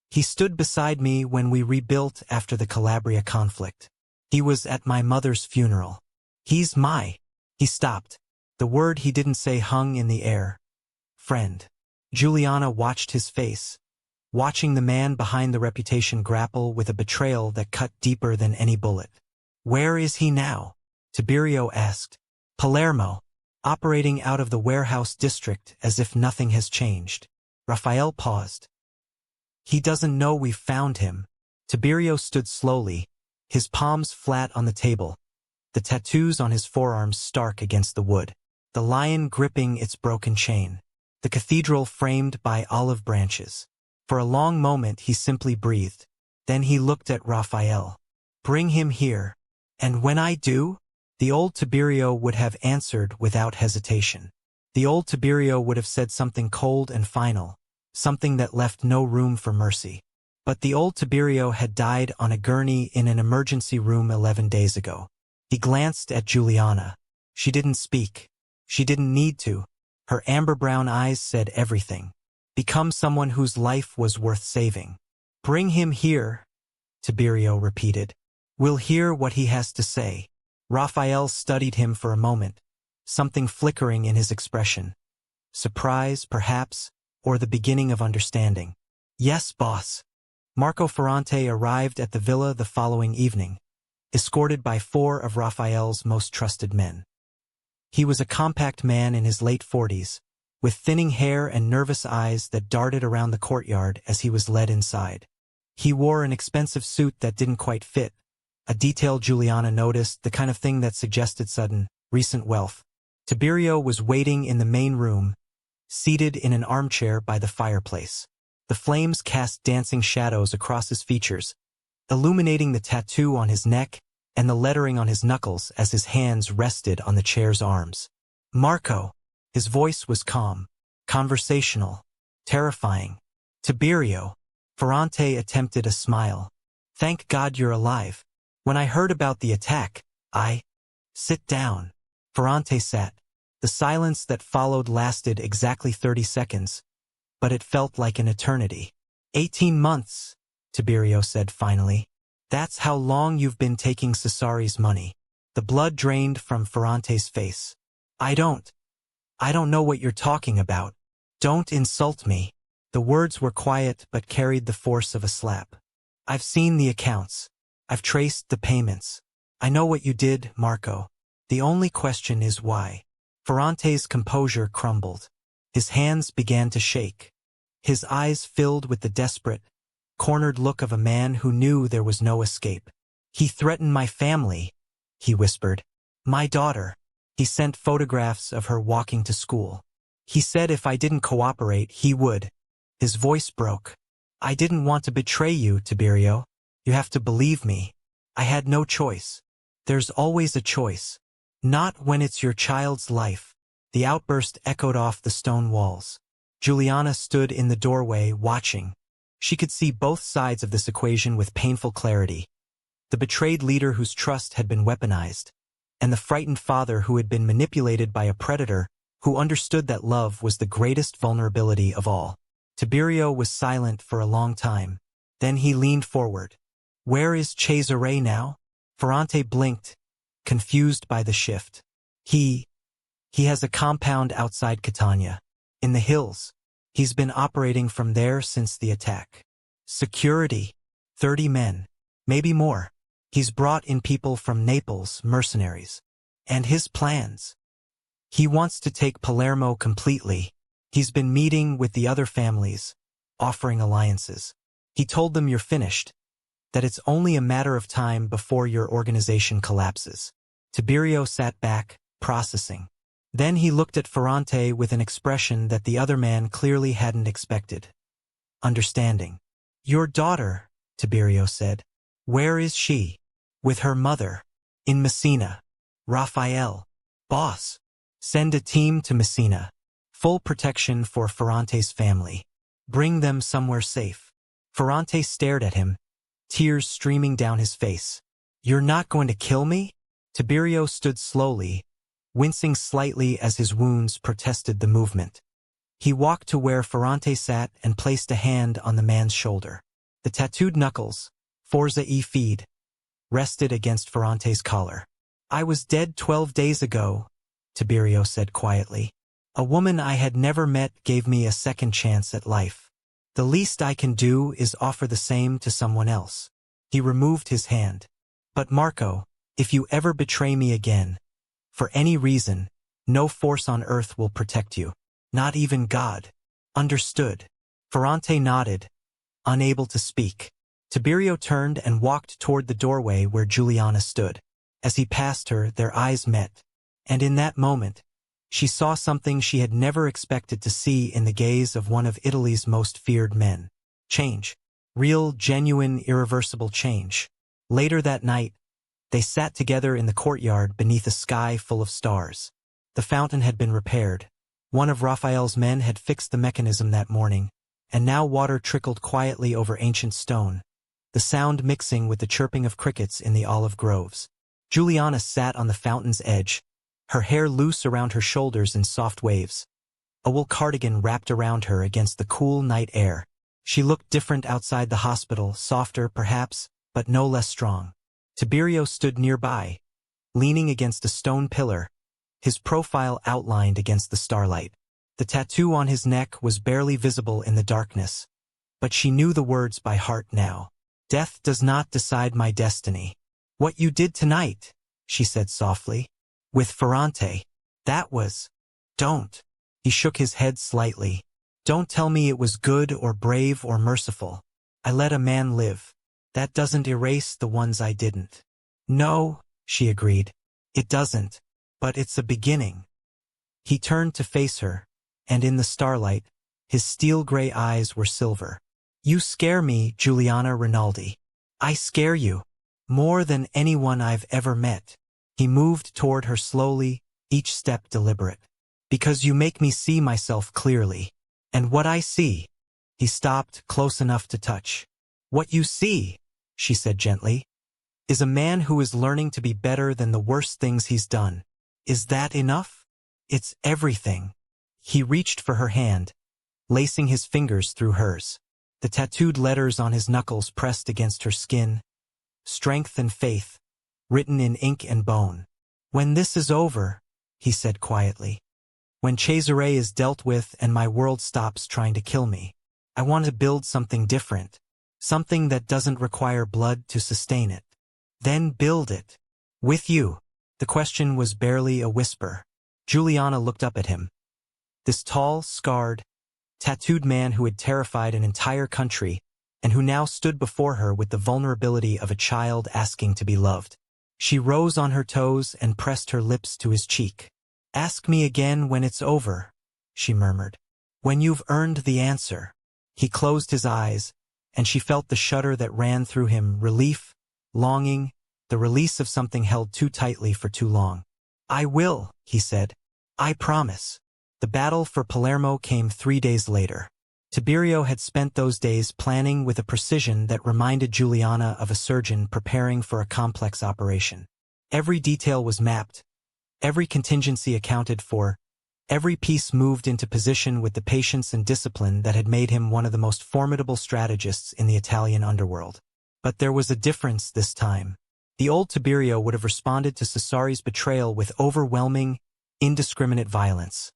"He stood beside me when we rebuilt after the Calabria conflict. He was at my mother's funeral. He's my—" He stopped. The word he didn't say hung in the air. "Friend." Juliana watched his face, watching the man behind the reputation grapple with a betrayal that cut deeper than any bullet. "Where is he now?" Tiberio asked. "Palermo. Operating out of the warehouse district as if nothing has changed." Raphael paused. "He doesn't know we've found him." Tiberio stood slowly, his palms flat on the table, the tattoos on his forearms stark against the wood, the lion gripping its broken chain, the cathedral framed by olive branches. For a long moment he simply breathed. Then he looked at Raphael. "Bring him here. And when I do?" The old Tiberio would have answered without hesitation. The old Tiberio would have said something cold and final, something that left no room for mercy. But the old Tiberio had died on a gurney in an emergency room 11 days ago. He glanced at Juliana. She didn't speak. She didn't need to. Her amber-brown eyes said everything. "Become someone whose life was worth saving." "Bring him here," Tiberio repeated. "We'll hear what he has to say." Raphael studied him for a moment, something flickering in his expression. Surprise, perhaps, or the beginning of understanding. "Yes, boss." Marco Ferrante arrived at the villa the following evening, escorted by 4 of Raphael's most trusted men. He was a compact man in his late 40s, with thinning hair and nervous eyes that darted around the courtyard as he was led inside. He wore an expensive suit that didn't quite fit, a detail Juliana noticed, the kind of thing that suggested sudden, recent wealth. Tiberio was waiting in the main room, seated in an armchair by the fireplace. The flames cast dancing shadows across his features, illuminating the tattoo on his neck and the lettering on his knuckles as his hands rested on the chair's arms. "Marco." His voice was calm, conversational, terrifying. "Tiberio." Ferrante attempted a smile. "Thank God you're alive. When I heard about the attack, I—" "Sit down." Ferrante sat. The silence that followed lasted exactly 30 seconds, but it felt like an eternity. 18 months, Tiberio said finally. "That's how long you've been taking Cesari's money." The blood drained from Ferrante's face. I don't know what you're talking about. Don't insult me." The words were quiet but carried the force of a slap. "I've seen the accounts. I've traced the payments. I know what you did, Marco. The only question is why." Ferrante's composure crumbled. His hands began to shake. His eyes filled with the desperate, cornered look of a man who knew there was no escape. "He threatened my family," he whispered. "My daughter. He sent photographs of her walking to school. He said if I didn't cooperate, he would." His voice broke. "I didn't want to betray you, Tiberio. You have to believe me. I had no choice. There's always a choice. Not when it's your child's life." The outburst echoed off the stone walls. Juliana stood in the doorway, watching. She could see both sides of this equation with painful clarity. The betrayed leader whose trust had been weaponized, and the frightened father who had been manipulated by a predator who understood that love was the greatest vulnerability of all. Tiberio was silent for a long time. Then he leaned forward. "Where is Cesare now?" Ferrante blinked, confused by the shift. He has a compound outside Catania, in the hills. He's been operating from there since the attack. Security, 30 men, maybe more. He's brought in people from Naples, mercenaries. And his plans. He wants to take Palermo completely. He's been meeting with the other families, offering alliances. He told them you're finished, that it's only a matter of time before your organization collapses. Tiberio sat back, processing. Then he looked at Ferrante with an expression that the other man clearly hadn't expected. Understanding. Your daughter, Tiberio said. Where is she? With her mother. In Messina. Raphael. Boss. Send a team to Messina. Full protection for Ferrante's family. Bring them somewhere safe. Ferrante stared at him, tears streaming down his face. You're not going to kill me? Tiberio stood slowly, wincing slightly as his wounds protested the movement. He walked to where Ferrante sat and placed a hand on the man's shoulder. The tattooed knuckles, Forza e Fede, rested against Ferrante's collar. I was dead 12 days ago, Tiberio said quietly. A woman I had never met gave me a second chance at life. The least I can do is offer the same to someone else. He removed his hand. But Marco, if you ever betray me again, for any reason, no force on earth will protect you. Not even God. Understood. Ferrante nodded, unable to speak. Tiberio turned and walked toward the doorway where Juliana stood. As he passed her, their eyes met. And in that moment, she saw something she had never expected to see in the gaze of one of Italy's most feared men. Change. Real, genuine, irreversible change. Later that night, they sat together in the courtyard beneath a sky full of stars. The fountain had been repaired. One of Raphael's men had fixed the mechanism that morning, and now water trickled quietly over ancient stone, the sound mixing with the chirping of crickets in the olive groves. Juliana sat on the fountain's edge, her hair loose around her shoulders in soft waves. A wool cardigan wrapped around her against the cool night air. She looked different outside the hospital, softer perhaps, but no less strong. Tiberio stood nearby, leaning against a stone pillar, his profile outlined against the starlight. The tattoo on his neck was barely visible in the darkness, but she knew the words by heart now. Death does not decide my destiny. What you did tonight, she said softly. With Ferrante. That was. Don't. He shook his head slightly. Don't tell me it was good or brave or merciful. I let a man live. That doesn't erase the ones I didn't. No, she agreed. It doesn't. But it's a beginning. He turned to face her, and in the starlight, his steel-gray eyes were silver. You scare me, Juliana Rinaldi. I scare you. More than anyone I've ever met. He moved toward her slowly, each step deliberate. Because you make me see myself clearly. And what I see. He stopped close enough to touch. What you see, she said gently, is a man who is learning to be better than the worst things he's done. Is that enough? It's everything. He reached for her hand, lacing his fingers through hers. The tattooed letters on his knuckles pressed against her skin. Strength and faith, written in ink and bone. When this is over, he said quietly. When Cesare is dealt with and my world stops trying to kill me, I want to build something different. Something that doesn't require blood to sustain it. Then build it. With you. The question was barely a whisper. Juliana looked up at him. This tall, scarred, tattooed man who had terrified an entire country and who now stood before her with the vulnerability of a child asking to be loved. She rose on her toes and pressed her lips to his cheek. Ask me again when it's over, she murmured. When you've earned the answer. He closed his eyes, and she felt the shudder that ran through him, relief, longing, the release of something held too tightly for too long. I will, he said. I promise. The battle for Palermo came 3 days later. Tiberio had spent those days planning with a precision that reminded Juliana of a surgeon preparing for a complex operation. Every detail was mapped, every contingency accounted for, every piece moved into position with the patience and discipline that had made him one of the most formidable strategists in the Italian underworld. But there was a difference this time. The old Tiberio would have responded to Cesare's betrayal with overwhelming, indiscriminate violence.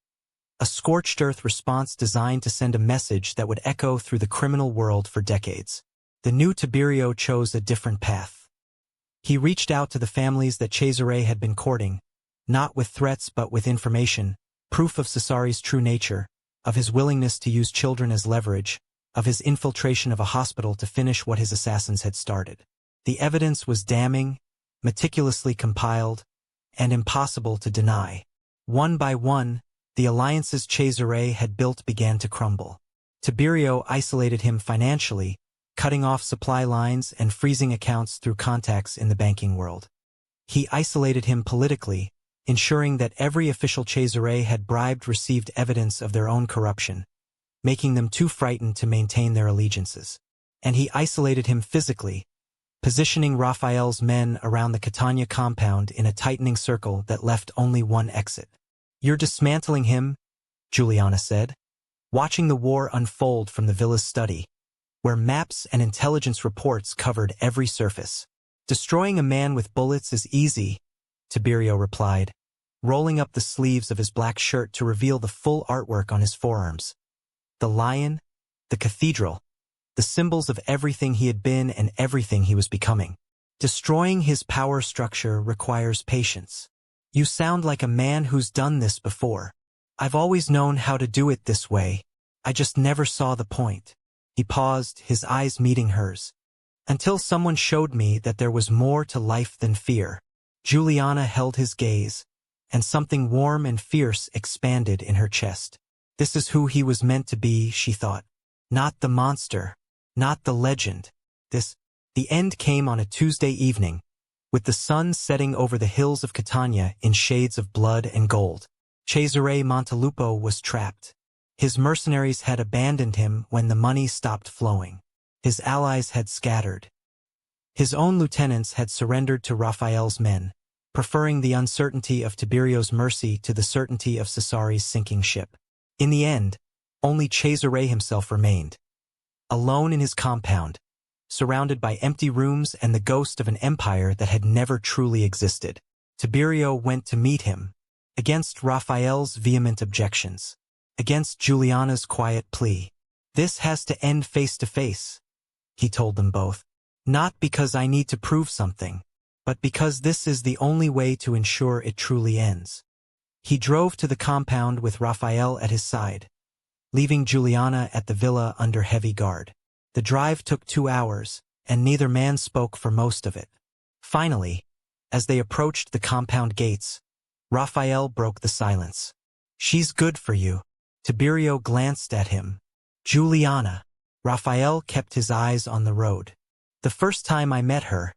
A scorched earth response designed to send a message that would echo through the criminal world for decades. The new Tiberio chose a different path. He reached out to the families that Cesare had been courting, not with threats but with information, proof of Cesare's true nature, of his willingness to use children as leverage, of his infiltration of a hospital to finish what his assassins had started. The evidence was damning, meticulously compiled, and impossible to deny. One by one, the alliances Cesare had built began to crumble. Tiberio isolated him financially, cutting off supply lines and freezing accounts through contacts in the banking world. He isolated him politically, ensuring that every official Cesare had bribed received evidence of their own corruption, making them too frightened to maintain their allegiances. And he isolated him physically, positioning Raphael's men around the Catania compound in a tightening circle that left only one exit. "You're dismantling him," Juliana said, watching the war unfold from the villa's study, where maps and intelligence reports covered every surface. "Destroying a man with bullets is easy," Tiberio replied, rolling up the sleeves of his black shirt to reveal the full artwork on his forearms. The lion, the cathedral, the symbols of everything he had been and everything he was becoming. "Destroying his power structure requires patience. You sound like a man who's done this before. I've always known how to do it this way. I just never saw the point." He paused, his eyes meeting hers. "Until someone showed me that there was more to life than fear." Juliana held his gaze, and something warm and fierce expanded in her chest. This is who he was meant to be, she thought. Not the monster, not the legend. The end came on a Tuesday evening, with the sun setting over the hills of Catania in shades of blood and gold. Cesare Montelupo was trapped. His mercenaries had abandoned him when the money stopped flowing. His allies had scattered. His own lieutenants had surrendered to Raphael's men, preferring the uncertainty of Tiberio's mercy to the certainty of Cesare's sinking ship. In the end, only Cesare himself remained, alone in his compound, surrounded by empty rooms and the ghost of an empire that had never truly existed. Tiberio went to meet him, against Raphael's vehement objections, against Juliana's quiet plea. "This has to end face to face," he told them both. "Not because I need to prove something, but because this is the only way to ensure it truly ends." He drove to the compound with Raphael at his side, leaving Juliana at the villa under heavy guard. The drive took 2 hours, and neither man spoke for most of it. Finally, as they approached the compound gates, Raphael broke the silence. "She's good for you." Tiberio glanced at him. "Juliana." Raphael kept his eyes on the road. "The first time I met her,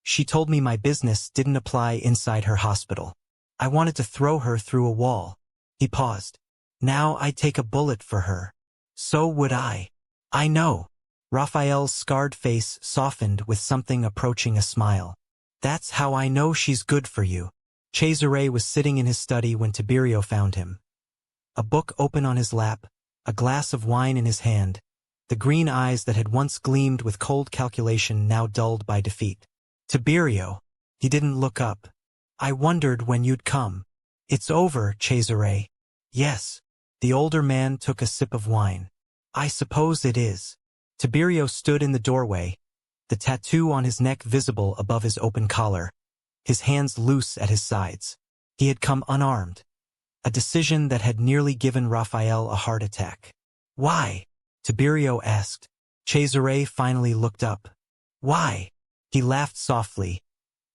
she told me my business didn't apply inside her hospital. I wanted to throw her through a wall." He paused. "Now I'd take a bullet for her." "So would I." "I know." Raphael's scarred face softened with something approaching a smile. "That's how I know she's good for you." Cesare was sitting in his study when Tiberio found him. A book open on his lap, a glass of wine in his hand, the green eyes that had once gleamed with cold calculation now dulled by defeat. "Tiberio." He didn't look up. "I wondered when you'd come." "It's over, Cesare." "Yes." The older man took a sip of wine. "I suppose it is." Tiberio stood in the doorway, the tattoo on his neck visible above his open collar, his hands loose at his sides. He had come unarmed, a decision that had nearly given Raphael a heart attack. "Why?" Tiberio asked. Cesare finally looked up. "Why?" He laughed softly,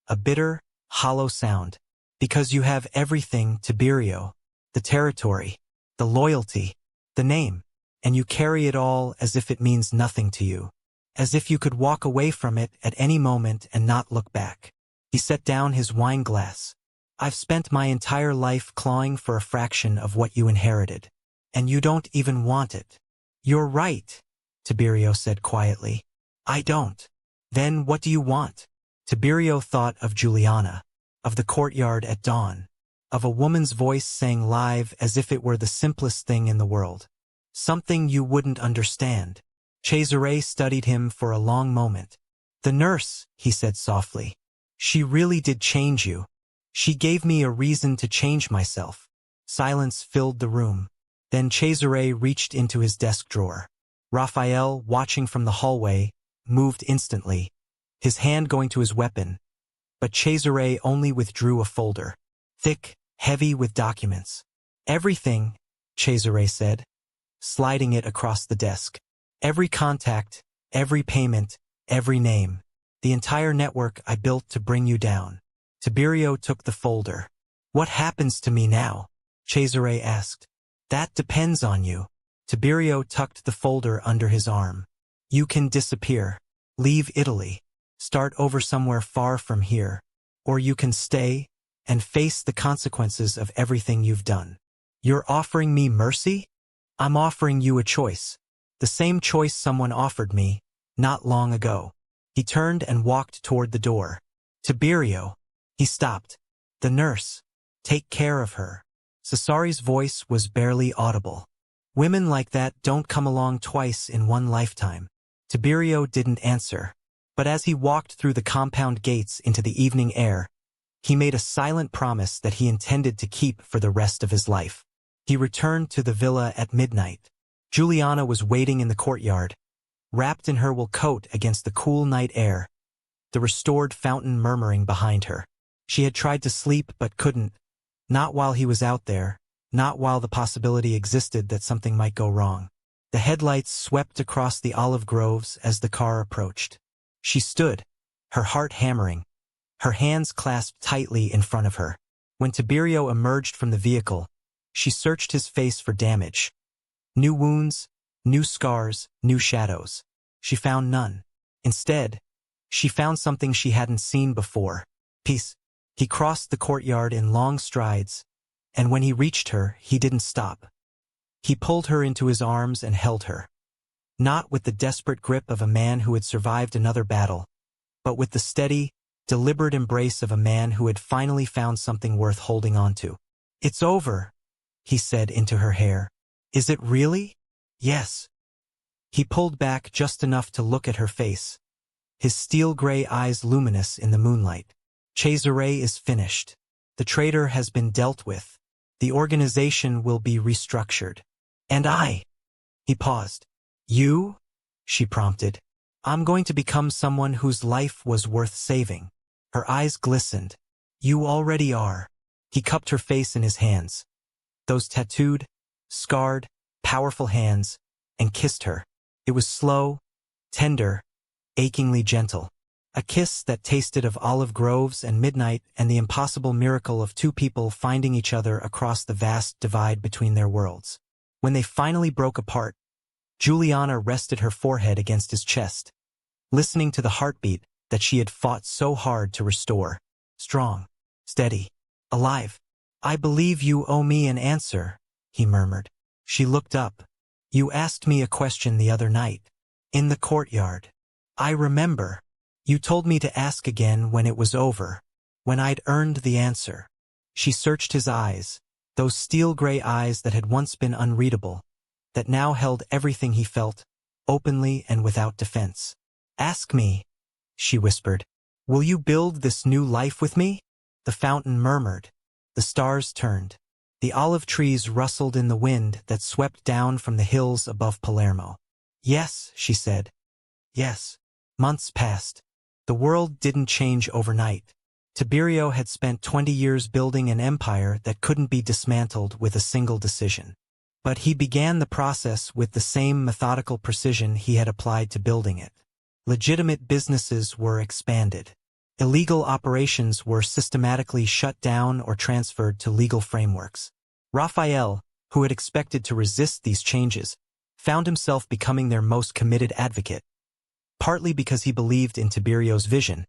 a bitter, hollow sound. "Because you have everything, Tiberio. The territory, the loyalty, the name. And you carry it all as if it means nothing to you. As if you could walk away from it at any moment and not look back." He set down his wine glass. "I've spent my entire life clawing for a fraction of what you inherited. And you don't even want it." "You're right," Tiberio said quietly. "I don't." "Then what do you want?" Tiberio thought of Juliana, of the courtyard at dawn, of a woman's voice saying live as if it were the simplest thing in the world. "Something you wouldn't understand." Cesare studied him for a long moment. "The nurse," he said softly. "She really did change you. She gave me a reason to change myself." Silence filled the room. Then Cesare reached into his desk drawer. Raphael, watching from the hallway, moved instantly, his hand going to his weapon. But Cesare only withdrew a folder, thick, heavy with documents. "Everything," Cesare said. sliding it across the desk. Every contact, every payment, every name. The entire network I built to bring you down. Tiberio took the folder. What happens to me now? Cesare asked. That depends on you. Tiberio tucked the folder under his arm. You can disappear. Leave Italy. Start over somewhere far from here. Or you can stay and face the consequences of everything you've done. You're offering me mercy? I'm offering you a choice. The same choice someone offered me, not long ago. He turned and walked toward the door. Tiberio. He stopped. The nurse. Take care of her. Cesari's voice was barely audible. Women like that don't come along twice in one lifetime. Tiberio didn't answer. But as he walked through the compound gates into the evening air, he made a silent promise that he intended to keep for the rest of his life. He returned to the villa at midnight. Giuliana was waiting in the courtyard, wrapped in her wool coat against the cool night air, the restored fountain murmuring behind her. She had tried to sleep but couldn't, not while he was out there, not while the possibility existed that something might go wrong. The headlights swept across the olive groves as the car approached. She stood, her heart hammering, her hands clasped tightly in front of her. When Tiberio emerged from the vehicle, she searched his face for damage. New wounds, new scars, new shadows. She found none. Instead, she found something she hadn't seen before. Peace. He crossed the courtyard in long strides, and when he reached her, he didn't stop. He pulled her into his arms and held her. Not with the desperate grip of a man who had survived another battle, but with the steady, deliberate embrace of a man who had finally found something worth holding on to. It's over, he said into her hair. Is it really? Yes. He pulled back just enough to look at her face, his steel-gray eyes luminous in the moonlight. Cesare is finished. The traitor has been dealt with. The organization will be restructured. And I. He paused. You? She prompted. I'm going to become someone whose life was worth saving. Her eyes glistened. You already are. He cupped her face in his hands. Those tattooed, scarred, powerful hands, and kissed her. It was slow, tender, achingly gentle. A kiss that tasted of olive groves and midnight and the impossible miracle of two people finding each other across the vast divide between their worlds. When they finally broke apart, Giuliana rested her forehead against his chest, listening to the heartbeat that she had fought so hard to restore. Strong, steady, alive. I believe you owe me an answer, he murmured. She looked up. You asked me a question the other night. In the courtyard. I remember. You told me to ask again when it was over, when I'd earned the answer. She searched his eyes, those steel-gray eyes that had once been unreadable, that now held everything he felt, openly and without defense. Ask me, she whispered. Will you build this new life with me? The fountain murmured. The stars turned. The olive trees rustled in the wind that swept down from the hills above Palermo. Yes, she said. Yes. Months passed. The world didn't change overnight. Tiberio had spent 20 years building an empire that couldn't be dismantled with a single decision. But he began the process with the same methodical precision he had applied to building it. Legitimate businesses were expanded. Illegal operations were systematically shut down or transferred to legal frameworks. Raphael, who had expected to resist these changes, found himself becoming their most committed advocate. Partly because he believed in Tiberio's vision,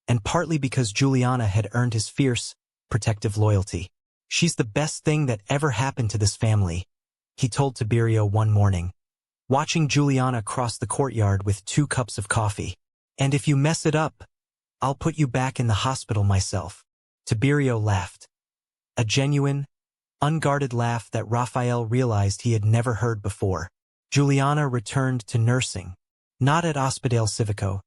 and partly because Giuliana had earned his fierce, protective loyalty. She's the best thing that ever happened to this family, he told Tiberio one morning, watching Giuliana cross the courtyard with 2 cups of coffee. And if you mess it up, I'll put you back in the hospital myself. Tiberio laughed. A genuine, unguarded laugh that Raphael realized he had never heard before. Giuliana returned to nursing. Not at Ospedale Civico.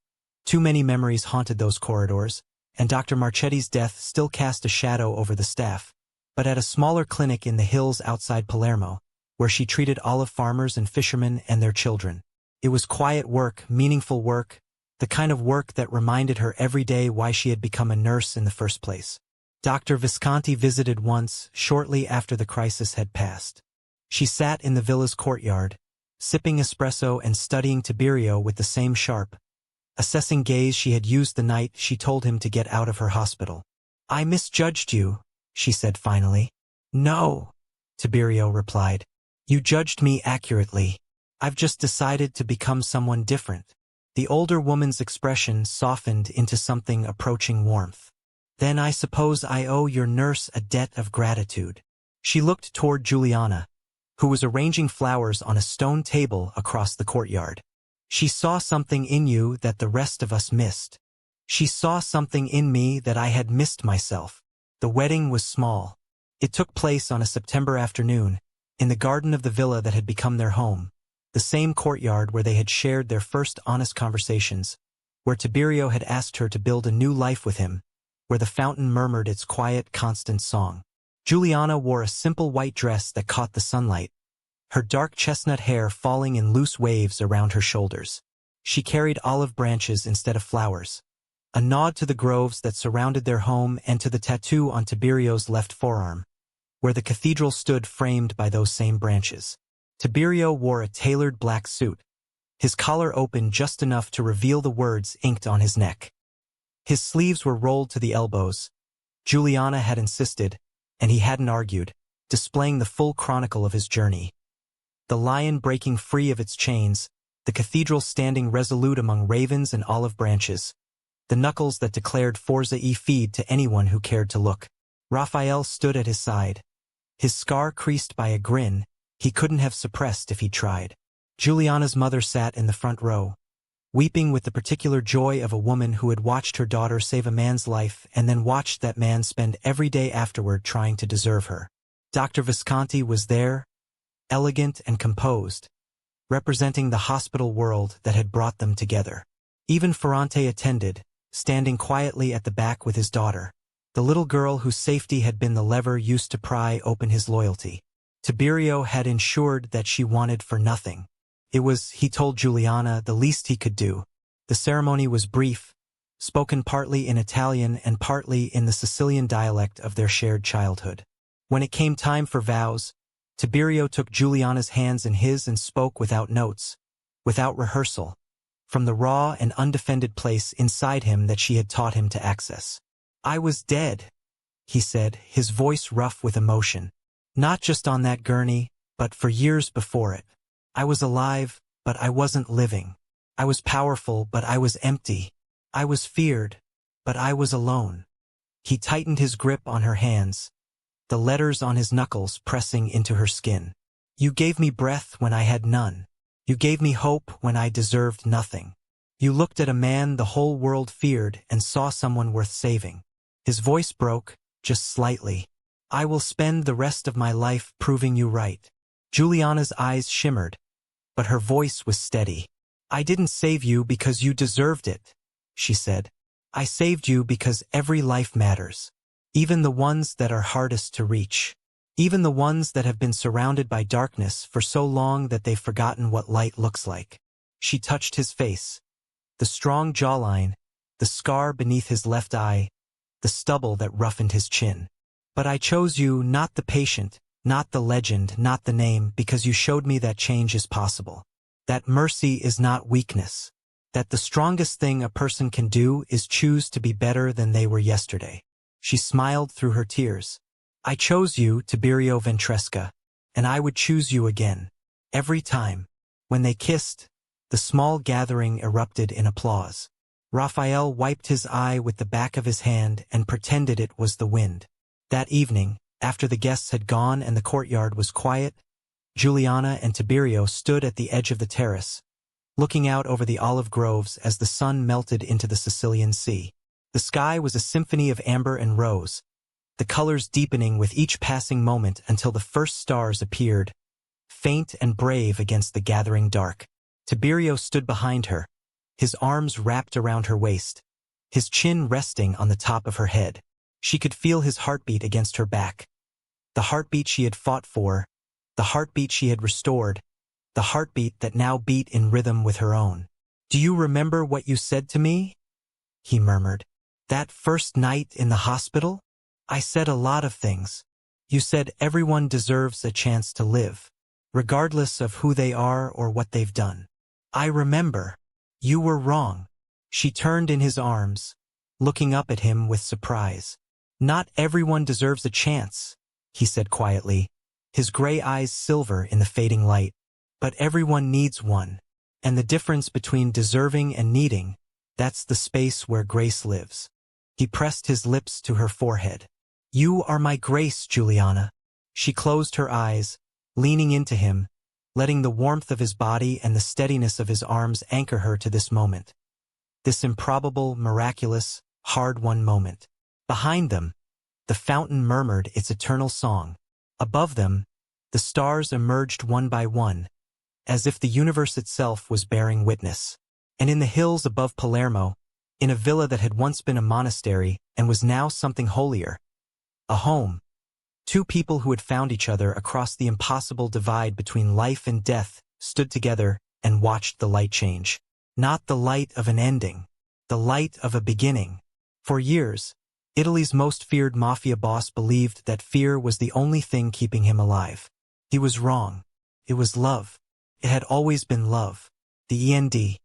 Too many memories haunted those corridors, and Dr. Marchetti's death still cast a shadow over the staff, but at a smaller clinic in the hills outside Palermo, where she treated olive farmers and fishermen and their children. It was quiet work, meaningful work, the kind of work that reminded her every day why she had become a nurse in the first place. Dr. Visconti visited once, shortly after the crisis had passed. She sat in the villa's courtyard, sipping espresso and studying Tiberio with the same sharp, assessing gaze she had used the night she told him to get out of her hospital. "I misjudged you," she said finally. "No," Tiberio replied. "You judged me accurately. I've just decided to become someone different." The older woman's expression softened into something approaching warmth. "Then I suppose I owe your nurse a debt of gratitude." She looked toward Juliana, who was arranging flowers on a stone table across the courtyard. "She saw something in you that the rest of us missed. She saw something in me that I had missed myself." The wedding was small. It took place on a September afternoon, in the garden of the villa that had become their home, the same courtyard where they had shared their first honest conversations, where Tiberio had asked her to build a new life with him, where the fountain murmured its quiet, constant song. Juliana wore a simple white dress that caught the sunlight, her dark chestnut hair falling in loose waves around her shoulders. She carried olive branches instead of flowers, a nod to the groves that surrounded their home and to the tattoo on Tiberio's left forearm, where the cathedral stood framed by those same branches. Tiberio wore a tailored black suit, his collar open just enough to reveal the words inked on his neck. His sleeves were rolled to the elbows. Juliana had insisted, and he hadn't argued, displaying the full chronicle of his journey. The lion breaking free of its chains, the cathedral standing resolute among ravens and olive branches, the knuckles that declared Forza e Fide to anyone who cared to look. Raphael stood at his side, his scar creased by a grin he couldn't have suppressed if he tried. Juliana's mother sat in the front row, weeping with the particular joy of a woman who had watched her daughter save a man's life and then watched that man spend every day afterward trying to deserve her. Dr. Visconti was there, elegant and composed, representing the hospital world that had brought them together. Even Ferrante attended, standing quietly at the back with his daughter, the little girl whose safety had been the lever used to pry open his loyalty. Tiberio had ensured that she wanted for nothing. It was, he told Juliana, the least he could do. The ceremony was brief, spoken partly in Italian and partly in the Sicilian dialect of their shared childhood. When it came time for vows, Tiberio took Juliana's hands in his and spoke without notes, without rehearsal, from the raw and undefended place inside him that she had taught him to access. "I was dead," he said, his voice rough with emotion. "Not just on that gurney, but for years before it. I was alive, but I wasn't living. I was powerful, but I was empty. I was feared, but I was alone." He tightened his grip on her hands, the letters on his knuckles pressing into her skin. "You gave me breath when I had none. You gave me hope when I deserved nothing. You looked at a man the whole world feared and saw someone worth saving." His voice broke, just slightly. "I will spend the rest of my life proving you right." Juliana's eyes shimmered, but her voice was steady. "I didn't save you because you deserved it," she said. "I saved you because every life matters. Even the ones that are hardest to reach. Even the ones that have been surrounded by darkness for so long that they've forgotten what light looks like." She touched his face. The strong jawline, the scar beneath his left eye, the stubble that roughened his chin. "But I chose you, not the patient, not the legend, not the name, because you showed me that change is possible. That mercy is not weakness. That the strongest thing a person can do is choose to be better than they were yesterday." She smiled through her tears. "I chose you, Tiberio Ventresca, and I would choose you again. Every time." When they kissed, the small gathering erupted in applause. Raphael wiped his eye with the back of his hand and pretended it was the wind. That evening, after the guests had gone and the courtyard was quiet, Juliana and Tiberio stood at the edge of the terrace, looking out over the olive groves as the sun melted into the Sicilian Sea. The sky was a symphony of amber and rose, the colors deepening with each passing moment until the first stars appeared, faint and brave against the gathering dark. Tiberio stood behind her, his arms wrapped around her waist, his chin resting on the top of her head. She could feel his heartbeat against her back. The heartbeat she had fought for, the heartbeat she had restored, the heartbeat that now beat in rhythm with her own. "Do you remember what you said to me?" he murmured. "That first night in the hospital? I said a lot of things. You said everyone deserves a chance to live. regardless of who they are or what they've done. I remember. You were wrong. She turned in his arms, looking up at him with surprise. Not everyone deserves a chance, he said quietly, his gray eyes silver in the fading light. But everyone needs one. And the difference between deserving and needing, that's the space where grace lives. He pressed his lips to her forehead. You are my grace, Juliana. She closed her eyes, leaning into him, letting the warmth of his body and the steadiness of his arms anchor her to this moment. This improbable, miraculous, hard-won moment. Behind them, the fountain murmured its eternal song. Above them, the stars emerged one by one, as if the universe itself was bearing witness. And in the hills above Palermo, in a villa that had once been a monastery and was now something holier, a home, two people who had found each other across the impossible divide between life and death stood together and watched the light change. Not the light of an ending, the light of a beginning. For years, Italy's most feared mafia boss believed that fear was the only thing keeping him alive. He was wrong. It was love. It had always been love. The END.